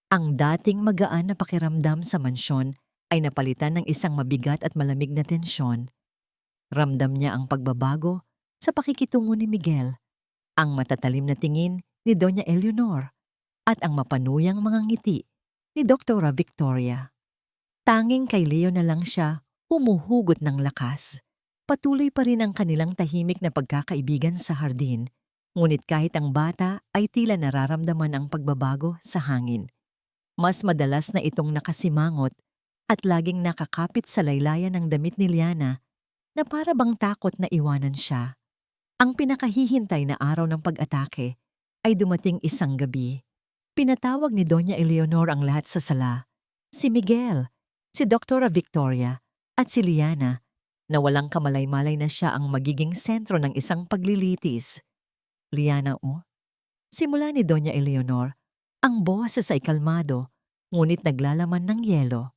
Ang dating magaan na pakiramdam sa mansyon ay napalitan ng isang mabigat at malamig na tensyon. Ramdam niya ang pagbabago sa pakikitungo ni Miguel, ang matatalim na tingin ni Doña Eleanor, at ang mapanuyang mga ngiti ni Dr. Victoria. Tanging kay Leo na lang siya humuhugot ng lakas. Patuloy pa rin ang kanilang tahimik na pagkakaibigan sa hardin, ngunit kahit ang bata ay tila nararamdaman ang pagbabago sa hangin. Mas madalas na itong nakasimangot at laging nakakapit sa laylayan ng damit ni Liana na para bang takot na iwanan siya. Ang pinakahihintay na araw ng pag-atake ay dumating isang gabi. Pinatawag ni Doña Eleanor ang lahat sa sala. Si Miguel, si Dr. Victoria at si Liana na walang kamalay-malay na siya ang magiging sentro ng isang paglilitis. Liana, simula ni Doña Eleanor, ang boses ay kalmado, ngunit naglalaman ng yelo.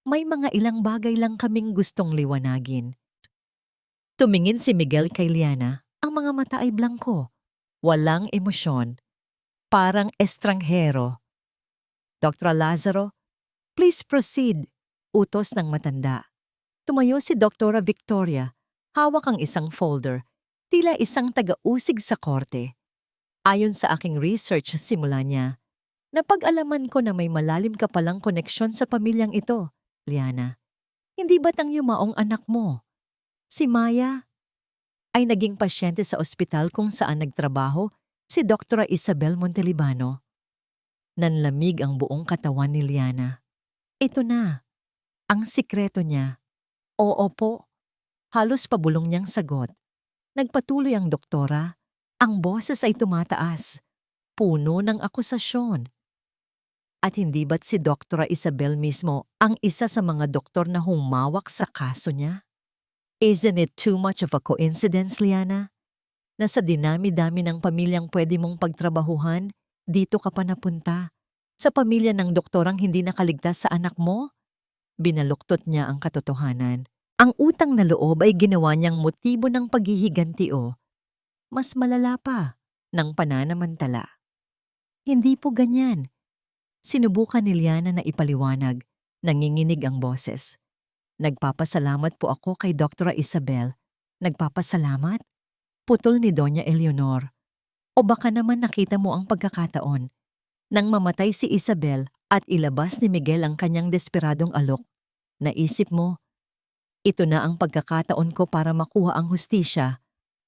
May mga ilang bagay lang kaming gustong liwanagin. Tumingin si Miguel kay Liana, ang mga mata ay blangko, walang emosyon, parang estranghero. Dr. Lazaro, please proceed, utos ng matanda. Tumayo si Dr. Victoria, hawak ang isang folder, tila isang taga-usig sa korte. Ayon sa aking research simula niya, napag-alaman ko na may malalim ka palang koneksyon sa pamilyang ito, Liana. Hindi ba't ang yumaong anak mo? Si Maya ay naging pasyente sa ospital kung saan nagtrabaho si Dr. Isabel Montelibano. Nanlamig ang buong katawan ni Liana. Ito na, ang sikreto niya. Oo po, halos pabulong niyang sagot. Nagpatuloy ang doktora, ang boses ay tumataas, puno ng akusasyon. At hindi ba't si Dr. Isabel mismo ang isa sa mga doktor na humawak sa kaso niya? Isn't it too much of a coincidence, Liana? Na sa dinami-dami ng pamilyang pwede mong pagtrabahuhan, dito ka pa napunta Sa pamilya ng doktorang hindi nakaligtas sa anak mo? Binaluktot niya ang katotohanan. Ang utang na loob ay ginawa niyang motibo ng paghihiganti o, mas malala pa, ng pananamantala. Hindi po ganyan. Sinubukan ni Liana na ipaliwanag. Nanginginig ang boses. Nagpapasalamat po ako kay Dr. Isabel. Nagpapasalamat? Putol ni Doña Eleonor. O baka naman nakita mo ang pagkakataon nang mamatay si Isabel at ilabas ni Miguel ang kanyang desperadong alok. Naisip mo, ito na ang pagkakataon ko para makuha ang hustisya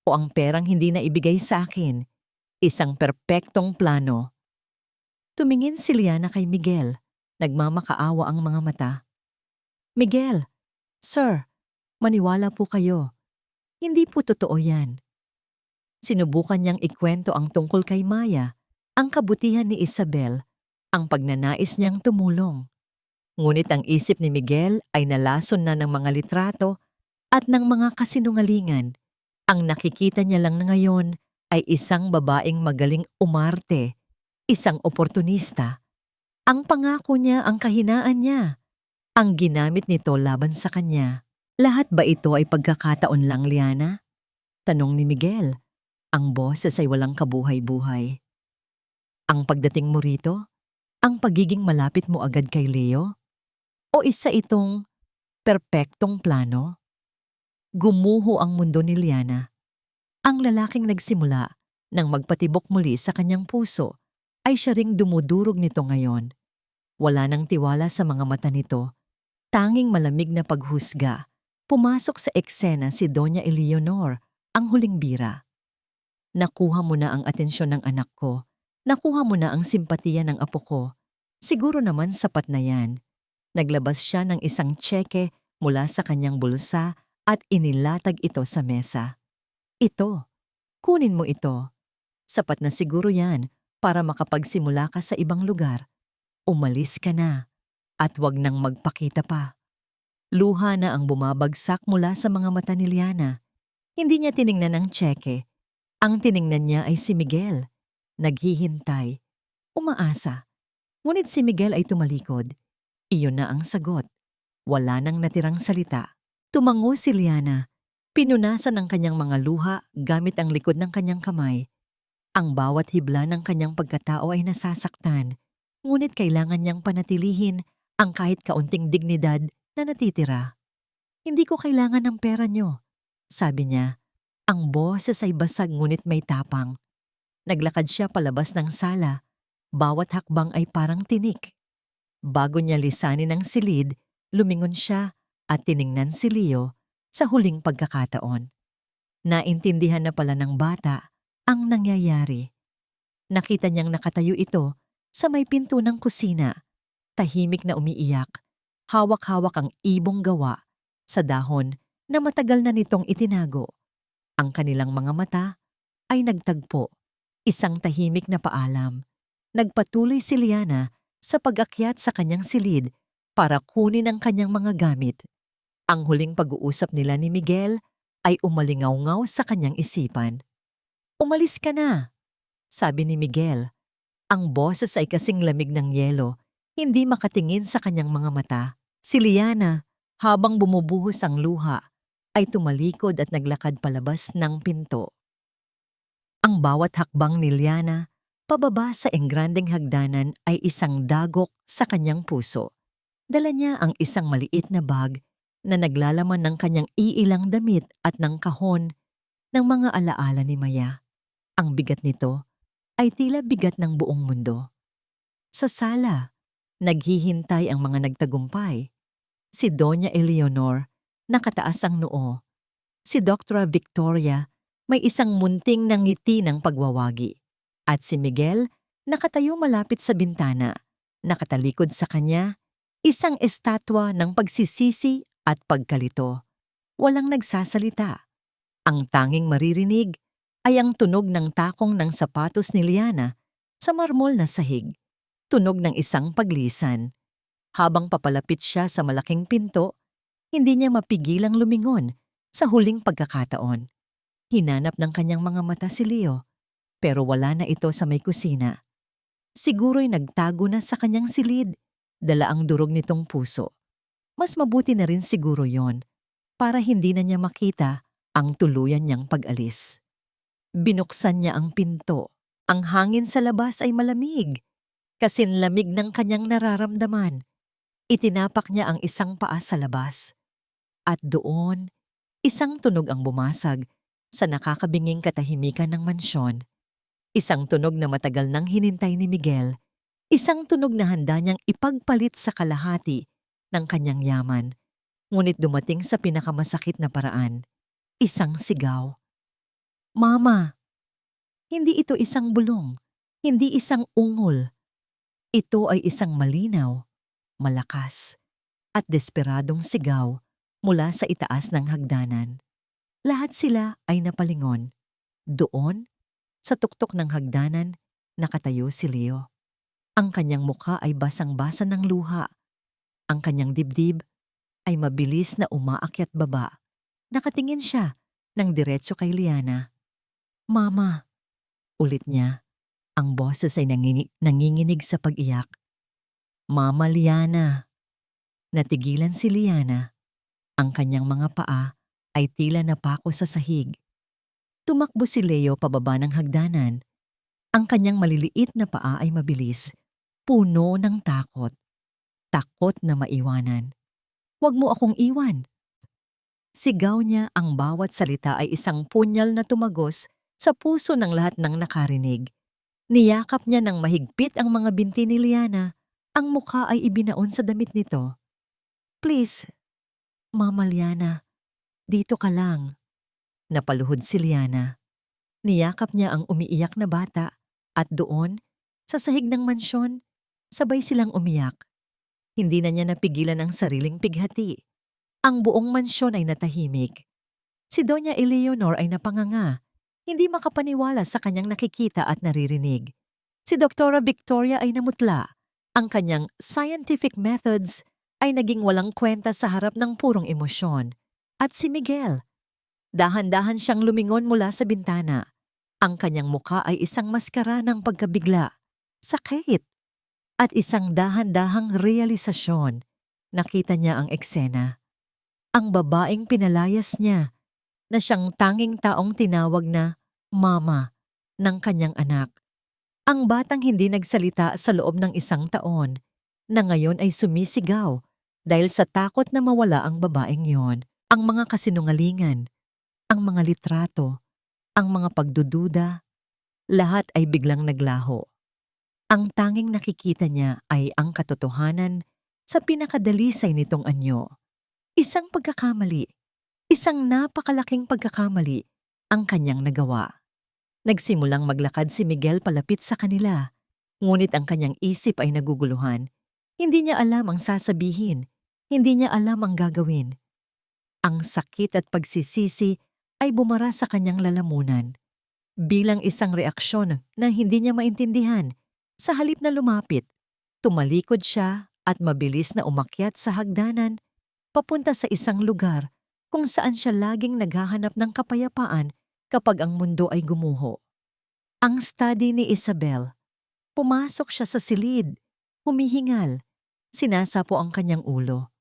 o ang perang hindi na ibigay sa akin. Isang perpektong plano. Tumingin si Liana kay Miguel. Nagmamakaawa ang mga mata. Miguel, Sir, maniwala po kayo. Hindi po totoo yan. Sinubukan niyang ikwento ang tungkol kay Maya, ang kabutihan ni Isabel, ang pagnanais niyang tumulong. Ngunit ang isip ni Miguel ay nalason na ng mga litrato at ng mga kasinungalingan. Ang nakikita niya lang ngayon ay isang babaeng magaling umarte, isang oportunista. Ang pangako niya ang kahinaan niya. Ang ginamit nito laban sa kanya. Lahat ba ito ay pagkakataon lang, Liana? Tanong ni Miguel. Ang boses ay walang kabuhay-buhay. Ang pagdating mo rito? Ang pagiging malapit mo agad kay Leo? O isa itong perpektong plano? Gumuho ang mundo ni Liana. Ang lalaking nagsimula nang magpatibok muli sa kanyang puso ay siya ring dumudurog nito ngayon. Wala nang tiwala sa mga mata nito. Tanging malamig na paghusga. Pumasok sa eksena si Doña Eleonor, ang huling bira. Nakuha mo na ang atensyon ng anak ko. Nakuha mo na ang simpatiya ng apo ko. Siguro naman sapat na yan. Naglabas siya ng isang tseke mula sa kanyang bulsa at inilatag ito sa mesa. Ito, kunin mo ito. Sapat na siguro yan para makapagsimula ka sa ibang lugar. Umalis ka na at wag nang magpakita pa. Luha na ang bumabagsak mula sa mga mata ni Liana. Hindi niya tiningnan ang tseke. Ang tiningnan niya ay si Miguel. Naghihintay. Umaasa. Ngunit si Miguel ay tumalikod. Iyon na ang sagot. Wala nang natirang salita. Tumango si Liana. Pinunasan ang kanyang mga luha gamit ang likod ng kanyang kamay. Ang bawat hibla ng kanyang pagkatao ay nasasaktan. Ngunit kailangan niyang panatilihin ang kahit kaunting dignidad na natitira. Hindi ko kailangan ng pera niyo, sabi niya. Ang boses ay basag ngunit may tapang. Naglakad siya palabas ng sala. Bawat hakbang ay parang tinik. Bago niya lisanin ang silid, lumingon siya at tiningnan si Leo sa huling pagkakataon. Naintindihan na pala ng bata ang nangyayari. Nakita niyang nakatayo ito sa may pinto ng kusina. Tahimik na umiiyak. Hawak-hawak ang ibong gawa sa dahon na matagal na nitong itinago. Ang kanilang mga mata ay nagtagpo, isang tahimik na paalam. Nagpatuloy si Liana sa pag-akyat sa kanyang silid para kunin ang kanyang mga gamit. Ang huling pag-uusap nila ni Miguel ay umalingaw-ngaw sa kanyang isipan. Umalis ka na, sabi ni Miguel. Ang boses ay kasing lamig ng yelo, hindi makatingin sa kanyang mga mata. Si Liana, habang bumubuhos ang luha, ay tumalikod at naglakad palabas ng pinto. Ang bawat hakbang ni Liana pababa sa engrandeng hagdanan ay isang dagok sa kanyang puso. Dala niya ang isang maliit na bag na naglalaman ng kanyang iilang damit at ng kahon ng mga alaala ni Maya. Ang bigat nito ay tila bigat ng buong mundo. Sa sala, naghihintay ang mga nagtagumpay. Si Doña Eleonor, nakataas ang noo. Si Dr. Victoria, may isang munting ng ngiti ng pagwawagi. At si Miguel, nakatayo malapit sa bintana, nakatalikod sa kanya, isang estatwa ng pagsisisi at pagkalito. Walang nagsasalita. Ang tanging maririnig ay ang tunog ng takong ng sapatos ni Liana sa marmol na sahig, tunog ng isang paglisan. Habang papalapit siya sa malaking pinto, hindi niya mapigilang lumingon sa huling pagkakataon. Hinanap ng kanyang mga mata si Leo, pero wala na ito sa may kusina. Siguro'y nagtago na sa kanyang silid, dala ang durog nitong puso. Mas mabuti na rin siguro yon para hindi na niya makita ang tuluyan niyang pag-alis. Binuksan niya ang pinto. Ang hangin sa labas ay malamig. Kasinlamig ng kanyang nararamdaman. Itinapak niya ang isang paa sa labas. At doon, isang tunog ang bumasag sa nakakabinging katahimikan ng mansyon. Isang tunog na matagal nang hinintay ni Miguel. Isang tunog na handa niyang ipagpalit sa kalahati ng kanyang yaman. Ngunit dumating sa pinakamasakit na paraan. Isang sigaw. Mama! Hindi ito isang bulong. Hindi isang ungol. Ito ay isang malinaw, malakas, at desperadong sigaw mula sa itaas ng hagdanan. Lahat sila ay napalingon. Doon, sa tuktok ng hagdanan, nakatayo si Leo. Ang kanyang mukha ay basang-basa ng luha. Ang kanyang dibdib ay mabilis na umaakyat baba. Nakatingin siya ng diretso kay Liana. Mama, ulit niya. Ang boses ay nanginginig sa pag-iyak. Mama Liana. Natigilan si Liana. Ang kanyang mga paa ay tila napako sa sahig. Tumakbo si Leo pababa ng hagdanan. Ang kanyang maliliit na paa ay mabilis, puno ng takot. Takot na maiwanan. Huwag mo akong iwan. Sigaw niya, ang bawat salita ay isang punyal na tumagos sa puso ng lahat ng nakarinig. Niyakap niya ng mahigpit ang mga binti ni Liana. Ang mukha ay ibinaon sa damit nito. Please, Mama Liana, dito ka lang. Napaluhod si Liana. Niyakap niya ang umiiyak na bata at doon, sa sahig ng mansyon, sabay silang umiyak. Hindi na niya napigilan ang sariling pighati. Ang buong mansyon ay natahimik. Si Doña Eleanor ay napanganga, hindi makapaniwala sa kanyang nakikita at naririnig. Si Doktora Victoria ay namutla. Ang kanyang scientific methods ay naging walang kwenta sa harap ng purong emosyon. At si Miguel, dahan-dahan siyang lumingon mula sa bintana. Ang kanyang mukha ay isang maskara ng pagkabigla, sakit, at isang dahan-dahang realisasyon. Nakita niya ang eksena. Ang babaeng pinalayas niya na siyang tanging taong tinawag na mama ng kanyang anak. Ang batang hindi nagsalita sa loob ng 1 taon na ngayon ay sumisigaw dahil sa takot na mawala ang babaeng yon. Ang mga kasinungalingan, ang mga litrato, ang mga pagdududa, lahat ay biglang naglaho. Ang tanging nakikita niya ay ang katotohanan sa pinakadalisay nitong anyo. Isang pagkakamali, isang napakalaking pagkakamali ang kanyang nagawa. Nagsimulang maglakad si Miguel palapit sa kanila, ngunit ang kanyang isip ay naguguluhan. Hindi niya alam ang sasabihin, hindi niya alam ang gagawin. Ang sakit at pagsisisi ay bumara sa kanyang lalamunan. Bilang isang reaksyon na hindi niya maintindihan, sa halip na lumapit, tumalikod siya at mabilis na umakyat sa hagdanan papunta sa isang lugar kung saan siya laging naghahanap ng kapayapaan kapag ang mundo ay gumuho. Ang study ni Isabel. Pumasok siya sa silid, humihingal, sinasapo ang kanyang ulo.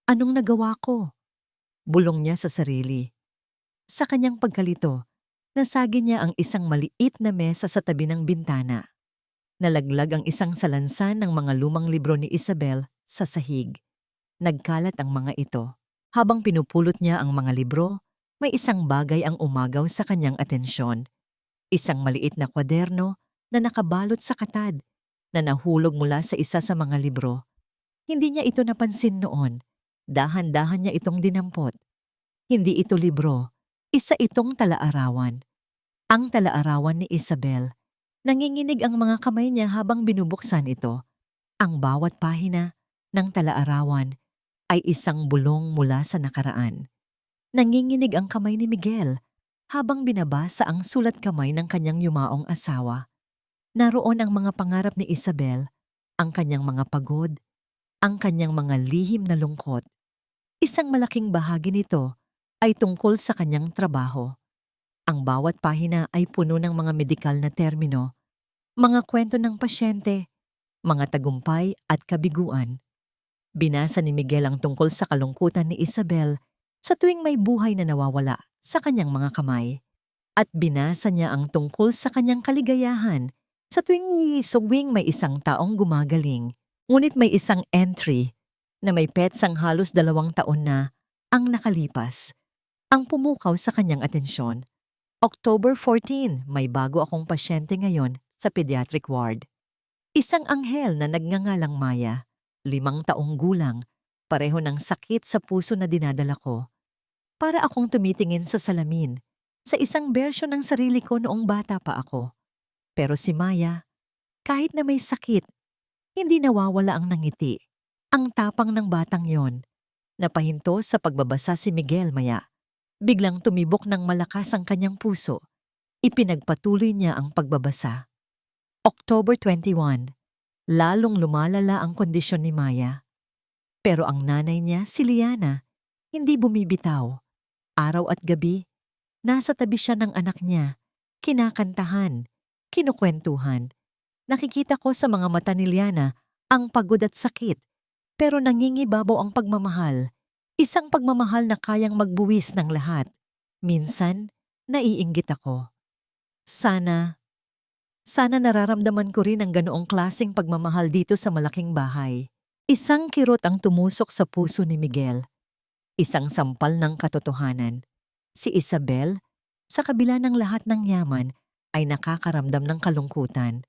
Anong nagawa ko? Bulong niya sa sarili. Sa kanyang pagkalito, nasagi niya ang isang maliit na mesa sa tabi ng bintana. Nalaglag ang isang salansan ng mga lumang libro ni Isabel sa sahig. Nagkalat ang mga ito. Habang pinupulot niya ang mga libro, may isang bagay ang umagaw sa kanyang atensyon. Isang maliit na kwaderno na nakabalot sa katad na nahulog mula sa isa sa mga libro. Hindi niya ito napansin noon. Dahan-dahan niya itong dinampot. Hindi ito libro. Isa itong talaarawan. Ang talaarawan ni Isabel. Nanginginig ang mga kamay niya habang binubuksan ito. Ang bawat pahina ng talaarawan ay isang bulong mula sa nakaraan. Nanginginig ang kamay ni Miguel habang binabasa ang sulat kamay ng kanyang yumaong asawa. Naroon ang mga pangarap ni Isabel, ang kanyang mga pagod, ang kanyang mga lihim na lungkot. Isang malaking bahagi nito ay tungkol sa kanyang trabaho. Ang bawat pahina ay puno ng mga medikal na termino, Mga kwento ng pasyente, mga tagumpay at kabiguan. Binasa ni Miguel ang tungkol sa kalungkutan ni Isabel sa tuwing may buhay na nawawala sa kanyang mga kamay. At binasa niya ang tungkol sa kanyang kaligayahan sa tuwing may isang taong gumagaling. Ngunit may isang entry na may petsang halos 2 taon na ang nakalipas. Ang pumukaw sa kanyang atensyon. October 14, may bago akong pasyente ngayon sa pediatric ward. Isang anghel na nagngangalang Maya, 5 taong gulang, pareho ng sakit sa puso na dinadala ko. Para akong tumitingin sa salamin, sa isang bersyon ng sarili ko noong bata pa ako. Pero si Maya, kahit na may sakit, hindi nawawala ang nangiti. Ang tapang ng batang yon. Napahinto sa pagbabasa si Miguel Maya. Biglang tumibok ng malakas ang kanyang puso. Ipinagpatuloy niya ang pagbabasa. October 21. Lalong lumalala ang kondisyon ni Maya. Pero ang nanay niya, si Liana, hindi bumibitaw. Araw at gabi, nasa tabi siya ng anak niya, kinakantahan, kinukwentuhan. Nakikita ko sa mga mata ni Liana ang pagod at sakit, pero nangingibabaw ang pagmamahal. Isang pagmamahal na kayang magbuwis ng lahat. Minsan, naiinggit ako. Sana nararamdaman ko rin ang ganoong klaseng pagmamahal dito sa malaking bahay. Isang kirot ang tumusok sa puso ni Miguel. Isang sampal ng katotohanan. Si Isabel, sa kabila ng lahat ng yaman, ay nakakaramdam ng kalungkutan.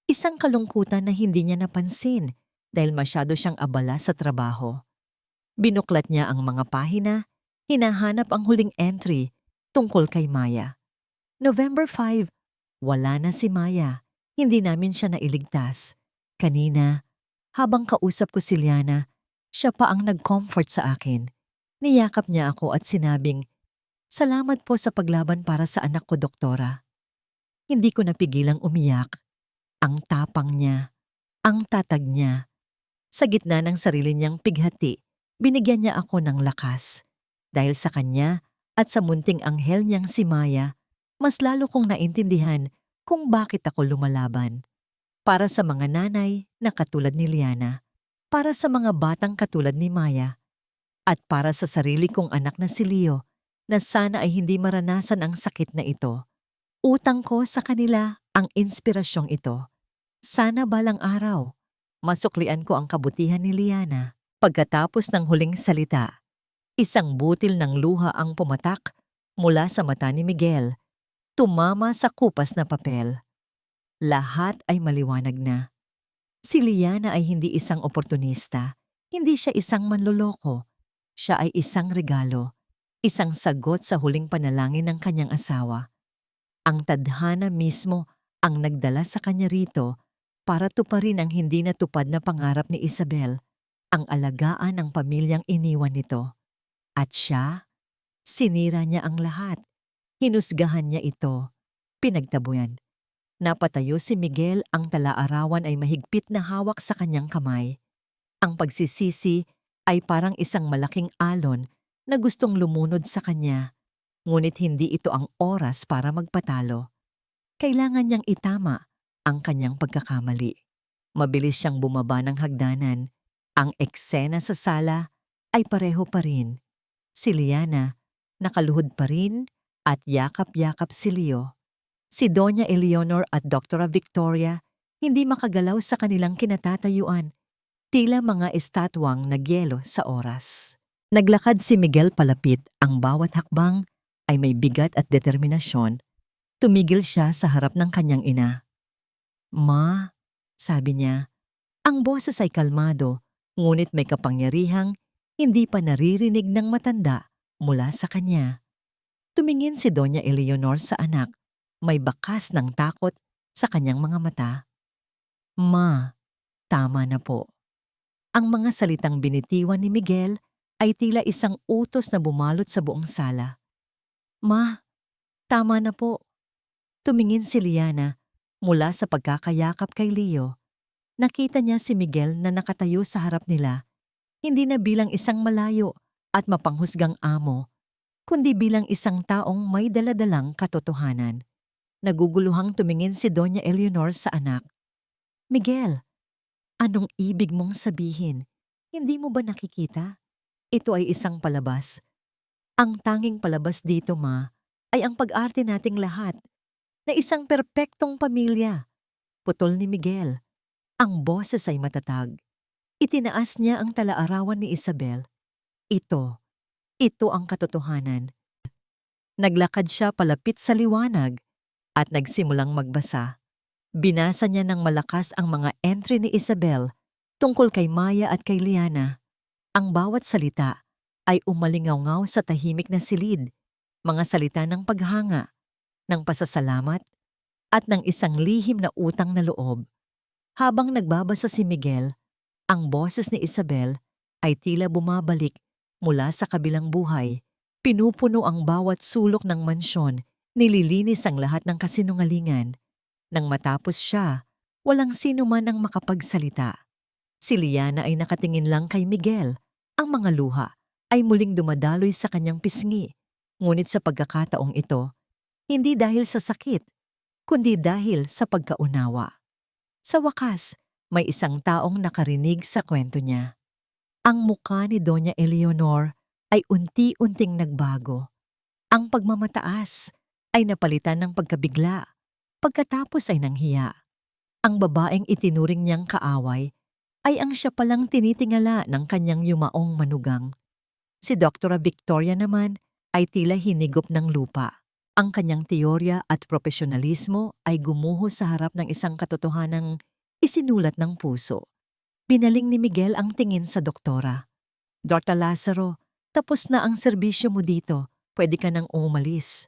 Isang kalungkutan na hindi niya napansin dahil masyado siyang abala sa trabaho. Binuklat niya ang mga pahina, hinahanap ang huling entry tungkol kay Maya. November 5, wala na si Maya. Hindi namin siya nailigtas. Kanina, habang kausap ko si Liana, siya pa ang nag-comfort sa akin. Niyakap niya ako at sinabing, "Salamat po sa paglaban para sa anak ko, doktora." Hindi ko napigilang umiyak. Ang tapang niya, ang tatag niya. Sa gitna ng sarili niyang pighati, binigyan niya ako ng lakas. Dahil sa kanya at sa munting anghel niyang si Maya, mas lalo kong naintindihan kung bakit ako lumalaban. Para sa mga nanay na katulad ni Liana, para sa mga batang katulad ni Maya, at para sa sarili kong anak na si Leo na sana ay hindi maranasan ang sakit na ito. Utang ko sa kanila ang inspirasyong ito. Sana balang araw, masuklian ko ang kabutihan ni Liana. Pagkatapos ng huling salita, isang butil ng luha ang pumatak mula sa mata ni Miguel, tumama sa kupas na papel. Lahat ay maliwanag na. Si Liana ay hindi isang oportunista, hindi siya isang manloloko. Siya ay isang regalo, isang sagot sa huling panalangin ng kanyang asawa. Ang tadhana mismo ang nagdala sa kanya rito para tuparin ang hindi natupad na pangarap ni Isabel, ang alagaan ng pamilyang iniwan nito. At siya, sinira niya ang lahat. Hinusgahan niya ito. Pinagtabuyan. Napatayo si Miguel, ang tala-arawan ay mahigpit na hawak sa kanyang kamay. Ang pagsisisi ay parang isang malaking alon na gustong lumunod sa kanya. Ngunit hindi ito ang oras para magpatalo. Kailangan niyang itama ang kanyang pagkakamali. Mabilis siyang bumaba ng hagdanan. Ang eksena sa sala ay pareho pa rin. Si Liana, nakaluhod pa rin at yakap-yakap si Leo. Si Doña Eleanor at Dr. Victoria hindi makagalaw sa kanilang kinatatayuan, tila mga estatwang nagyelo sa oras. Naglakad si Miguel palapit, ang bawat hakbang ay may bigat at determinasyon. Tumigil siya sa harap ng kanyang ina. "Ma," sabi niya, ang boses ay kalmado, ngunit may kapangyarihang hindi pa naririnig ng matanda mula sa kanya. Tumingin si Doña Eleanor sa anak, may bakas ng takot sa kanyang mga mata. "Ma, tama na po." Ang mga salitang binitiwan ni Miguel ay tila isang utos na bumalot sa buong sala. "Ma, tama na po." Tumingin si Liana mula sa pagkakayakap kay Leo. Nakita niya si Miguel na nakatayo sa harap nila, hindi na bilang isang malayo at mapanghusgang amo, kundi bilang isang taong may daladalang katotohanan. Naguguluhang tumingin si Doña Eleanor sa anak. Miguel, anong ibig mong sabihin? Hindi mo ba nakikita? Ito ay isang palabas. Ang tanging palabas dito, ma, ay ang pag-arte nating lahat na isang perpektong pamilya. Putol ni Miguel. Ang boses ay matatag. Itinaas niya ang talaarawan ni Isabel. Ito ang katotohanan. Naglakad siya palapit sa liwanag at nagsimulang magbasa. Binasa niya ng malakas ang mga entry ni Isabel tungkol kay Maya at kay Liana. Ang bawat salita ay umalingaw-ngaw sa tahimik na silid, mga salita ng paghanga, ng pasasalamat, at ng isang lihim na utang na loob. Habang nagbabasa si Miguel, ang boses ni Isabel ay tila bumabalik mula sa kabilang buhay. Pinupuno ang bawat sulok ng mansyon, nililinis ang lahat ng kasinungalingan. Nang matapos siya, walang sino man ang makapagsalita. Si Liana ay nakatingin lang kay Miguel. Ang mga luha ay muling dumadaloy sa kanyang pisngi. Ngunit sa pagkakataong ito, hindi dahil sa sakit, kundi dahil sa pagkaunawa. Sa wakas, may isang taong nakarinig sa kwento niya. Ang mukha ni Doña Eleanor ay unti-unting nagbago. Ang pagmamataas ay napalitan ng pagkabigla, pagkatapos ay nanghiya. Ang babaeng itinuring niyang kaaway ay ang siya palang tinitingala ng kanyang yumaong manugang. Si Dr. Victoria naman ay tila hinigop ng lupa. Ang kanyang teorya at profesionalismo ay gumuho sa harap ng isang katotohanang isinulat ng puso. Binaling ni Miguel ang tingin sa doktora. Dr. Lazaro, tapos na ang serbisyo mo dito. Pwede ka nang umalis.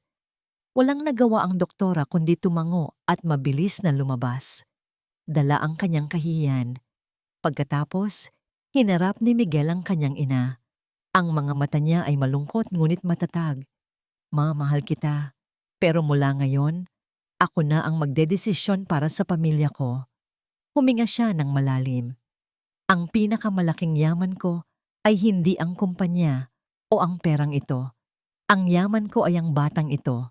Walang nagawa ang doktora kundi tumango at mabilis na lumabas. Dala ang kanyang kahihiyan. Pagkatapos, hinarap ni Miguel ang kanyang ina. Ang mga mata niya ay malungkot ngunit matatag. Ma, mahal kita. Pero mula ngayon, ako na ang magdedesisyon para sa pamilya ko. Huminga siya ng malalim. Ang pinakamalaking yaman ko ay hindi ang kumpanya o ang perang ito. Ang yaman ko ay ang batang ito.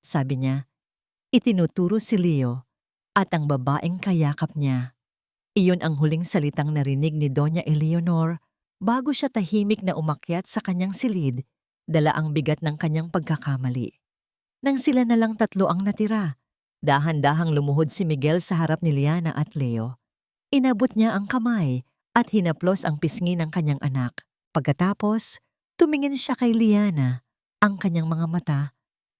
Sabi niya, itinuturo si Leo at ang babaeng kayakap niya. Iyon ang huling salitang narinig ni Doña Eleanor bago siya tahimik na umakyat sa kanyang silid, dala ang bigat ng kanyang pagkakamali. Nang sila na lang tatlo ang natira, dahan-dahang lumuhod si Miguel sa harap ni Liana at Leo. Inabot niya ang kamay at hinaplos ang pisngi ng kanyang anak. Pagkatapos, tumingin siya kay Liana. Ang kanyang mga mata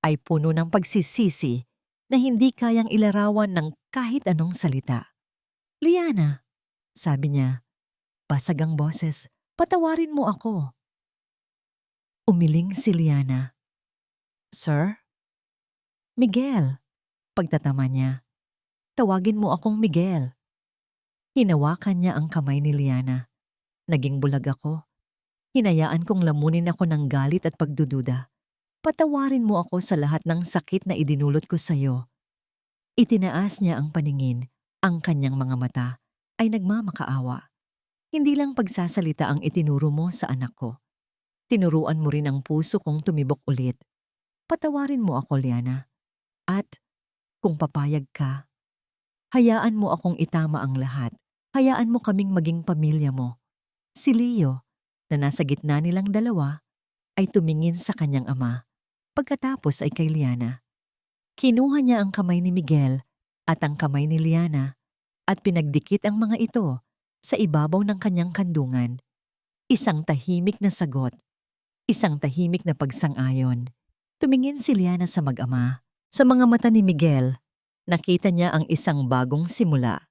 ay puno ng pagsisisi na hindi kayang ilarawan ng kahit anong salita. Liana, sabi niya, basag ang boses, patawarin mo ako. Umiling si Liana. Sir? Miguel, pagtatama niya. Tawagin mo akong Miguel. Hinawakan niya ang kamay ni Liana. Naging bulag ako. Hinayaan kong lamunin ako ng galit at pagdududa. Patawarin mo ako sa lahat ng sakit na idinulot ko sa iyo. Itinaas niya ang paningin. Ang kanyang mga mata ay nagmamakaawa. Hindi lang pagsasalita ang itinuro mo sa anak ko. Tinuruan mo rin ang puso kong tumibok ulit. Patawarin mo ako, Liana. At kung papayag ka, hayaan mo akong itama ang lahat. Hayaan mo kaming maging pamilya mo. Si Leo, na nasa gitna nilang dalawa, ay tumingin sa kanyang ama. Pagkatapos ay kay Liana. Kinuha niya ang kamay ni Miguel at ang kamay ni Liana at pinagdikit ang mga ito sa ibabaw ng kanyang kandungan. Isang tahimik na sagot. Isang tahimik na pagsang-ayon. Tumingin si Liana sa mag-ama. Sa mga mata ni Miguel, nakita niya ang isang bagong simula.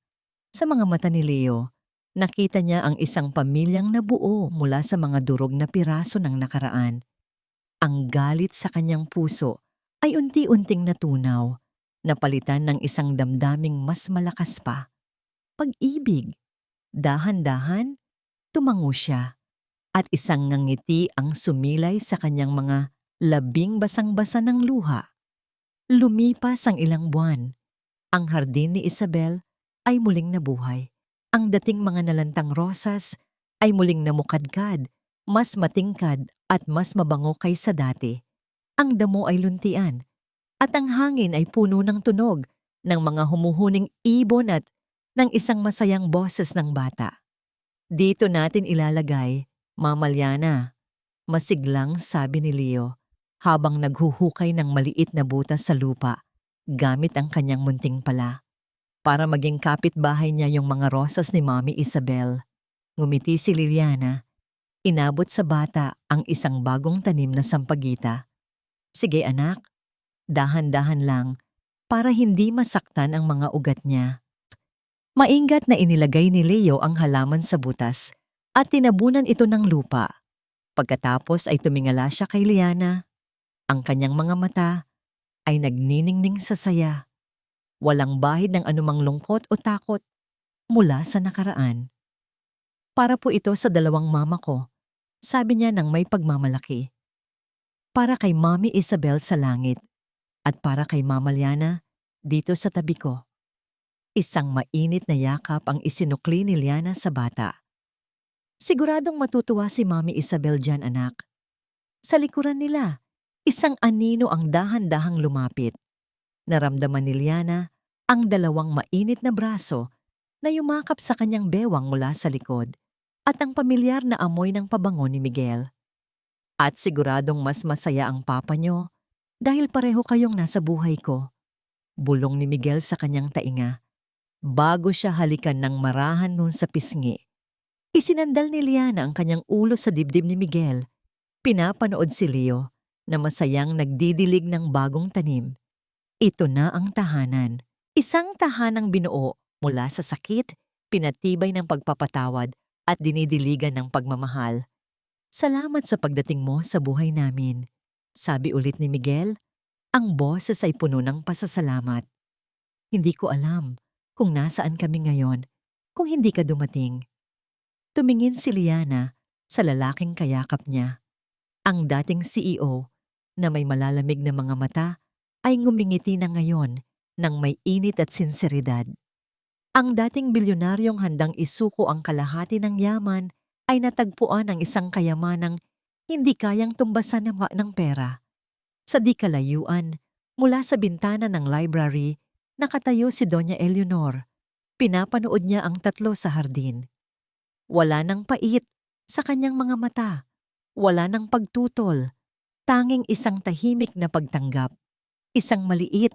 Sa mga mata ni Leo, nakita niya ang isang pamilyang nabuo mula sa mga durog na piraso ng nakaraan. Ang galit sa kanyang puso ay unti-unting natunaw, napalitan ng isang damdaming mas malakas pa. Pag-ibig. Dahan-dahan, tumango siya at isang ngangiti ang sumilay sa kanyang mga labing basang-basa ng luha. Lumipas ang ilang buwan. Ang hardin ni Isabel ay muling nabuhay. Ang dating mga nalantang rosas ay muling namukadkad, mas matingkad at mas mabango kaysa dati. Ang damo ay luntian, at ang hangin ay puno ng tunog ng mga humuhuning ibon at ng isang masayang boses ng bata. Dito natin ilalagay, Mama Liana, masiglang sabi ni Leo habang naghuhukay ng maliit na butas sa lupa gamit ang kanyang munting pala. Para maging kapitbahay niya yung mga rosas ni Mami Isabel. Ngumiti si Liliana. Inabot sa bata ang isang bagong tanim na sampagita. Sige anak, dahan-dahan lang para hindi masaktan ang mga ugat niya. Maingat na inilagay ni Leo ang halaman sa butas at tinabunan ito ng lupa. Pagkatapos ay tumingala siya kay Liana. Ang kanyang mga mata ay nagniningning sa saya. Walang bahid ng anumang lungkot o takot mula sa nakaraan. Para po ito sa dalawang mama ko, sabi niya nang may pagmamalaki. Para kay Mami Isabel sa langit at para kay Mama Liana dito sa tabi ko. Isang mainit na yakap ang isinukli ni Liana sa bata. Siguradong matutuwa si Mami Isabel dyan anak. Sa likuran nila, isang anino ang dahan-dahang lumapit. Naramdaman ni Liana ang dalawang mainit na braso na yumakap sa kanyang bewang mula sa likod at ang pamilyar na amoy ng pabango ni Miguel. At siguradong mas masaya ang papa nyo dahil pareho kayong nasa buhay ko. Bulong ni Miguel sa kanyang tainga. Bago siya halikan ng marahan nun sa pisngi, isinandal ni Liana ang kanyang ulo sa dibdib ni Miguel. Pinapanood si Leo na masayang nagdidilig ng bagong tanim. Ito na ang tahanan. Isang tahanang binuo mula sa sakit, pinatibay ng pagpapatawad at dinidiligan ng pagmamahal. Salamat sa pagdating mo sa buhay namin. Sabi ulit ni Miguel, ang boses ay puno ng pasasalamat. Hindi ko alam kung nasaan kami ngayon kung hindi ka dumating. Tumingin si Liana sa lalaking kayakap niya. Ang dating CEO na may malalamig na mga mata ay ngumingiti na ngayon ng may init at sinseridad. Ang dating bilyonaryong handang isuko ang kalahati ng yaman ay natagpuan ng isang kayamanang hindi kayang tumbasan ng pera. Sa di kalayuan, mula sa bintana ng library, nakatayo si Doña Eleanor. Pinapanood niya ang tatlo sa hardin. Wala nang pait sa kanyang mga mata. Wala nang pagtutol. Tanging isang tahimik na pagtanggap. Isang maliit,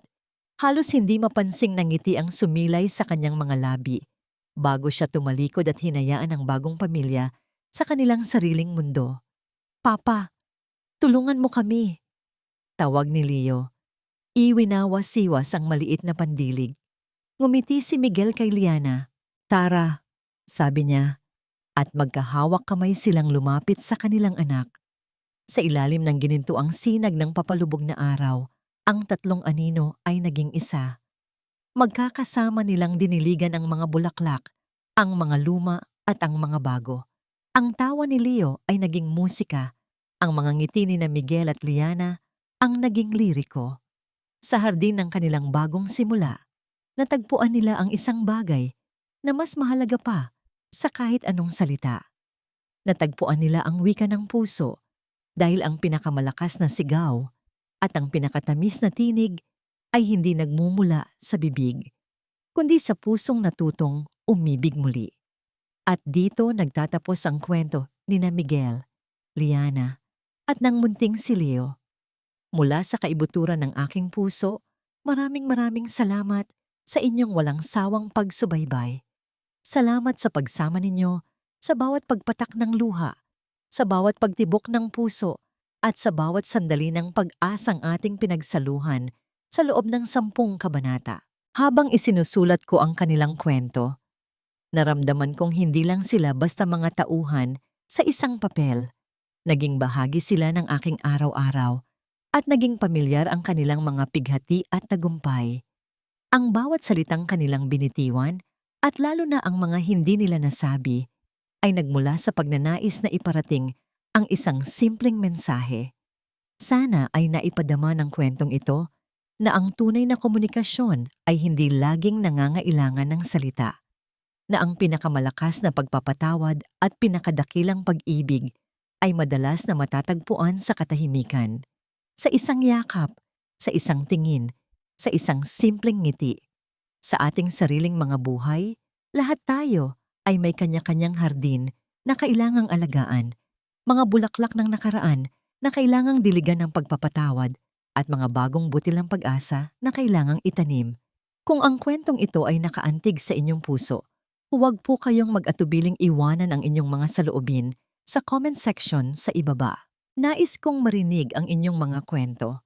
halos hindi mapansing na ngiti ang sumilay sa kanyang mga labi bago siya tumalikod at hinayaan ang bagong pamilya sa kanilang sariling mundo. Papa, tulungan mo kami. Tawag ni Leo. Iwinawas-siwas ang maliit na pandilig. Ngumiti si Miguel kay Liana. Tara, sabi niya, at magkahawak kamay silang lumapit sa kanilang anak. Sa ilalim ng ginintuang sinag ng papalubog na araw, ang tatlong anino ay naging isa. Magkakasama nilang diniligan ang mga bulaklak, ang mga luma at ang mga bago. Ang tawa ni Leo ay naging musika, ang mga ngiti ni na Miguel at Liana ang naging liriko. Sa hardin ng kanilang bagong simula, natagpuan nila ang isang bagay na mas mahalaga pa sa kahit anong salita. Natagpuan nila ang wika ng puso dahil ang pinakamalakas na sigaw at ang pinakatamis na tinig ay hindi nagmumula sa bibig, kundi sa pusong natutong umibig muli. At dito nagtatapos ang kwento ni na Miguel, Liana, at ng munting si Leo. Mula sa kaibuturan ng aking puso, maraming salamat sa inyong walang sawang pagsubaybay. Salamat sa pagsama ninyo sa bawat pagpatak ng luha, sa bawat pagtibok ng puso, at sa bawat sandali ng pag-asang ating pinagsaluhan sa loob ng 10 kabanata. Habang isinusulat ko ang kanilang kwento, naramdaman kong hindi lang sila basta mga tauhan sa isang papel. Naging bahagi sila ng aking araw-araw at naging pamilyar ang kanilang mga pighati at tagumpay. Ang bawat salitang kanilang binitiwan at lalo na ang mga hindi nila nasabi ay nagmula sa pagnanais na iparating ang isang simpleng mensahe. Sana ay naipadama ng kwentong ito na ang tunay na komunikasyon ay hindi laging nangangailangan ng salita, na ang pinakamalakas na pagpapatawad at pinakadakilang pag-ibig ay madalas na matatagpuan sa katahimikan, sa isang yakap, sa isang tingin, sa isang simpleng ngiti. Sa ating sariling mga buhay, lahat tayo ay may kanya-kanyang hardin na kailangang alagaan, mga bulaklak ng nakaraan na kailangang diligan ng pagpapatawad, at mga bagong butil ng pag-asa na kailangang itanim. Kung ang kwentong ito ay nakaantig sa inyong puso, huwag po kayong mag-atubiling iwanan ang inyong mga saloobin sa comment section sa ibaba. Nais kong marinig ang inyong mga kwento.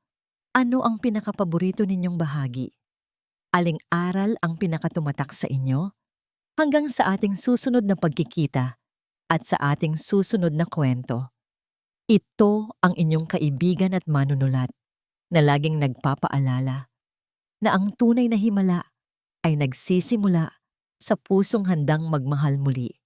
Ano ang pinakapaborito ninyong bahagi? Aling aral ang pinakatumatak sa inyo? Hanggang sa ating susunod na pagkikita at sa ating susunod na kwento. Ito ang inyong kaibigan at manunulat na laging nagpapaalala na ang tunay na himala ay nagsisimula sa pusong handang magmahal muli.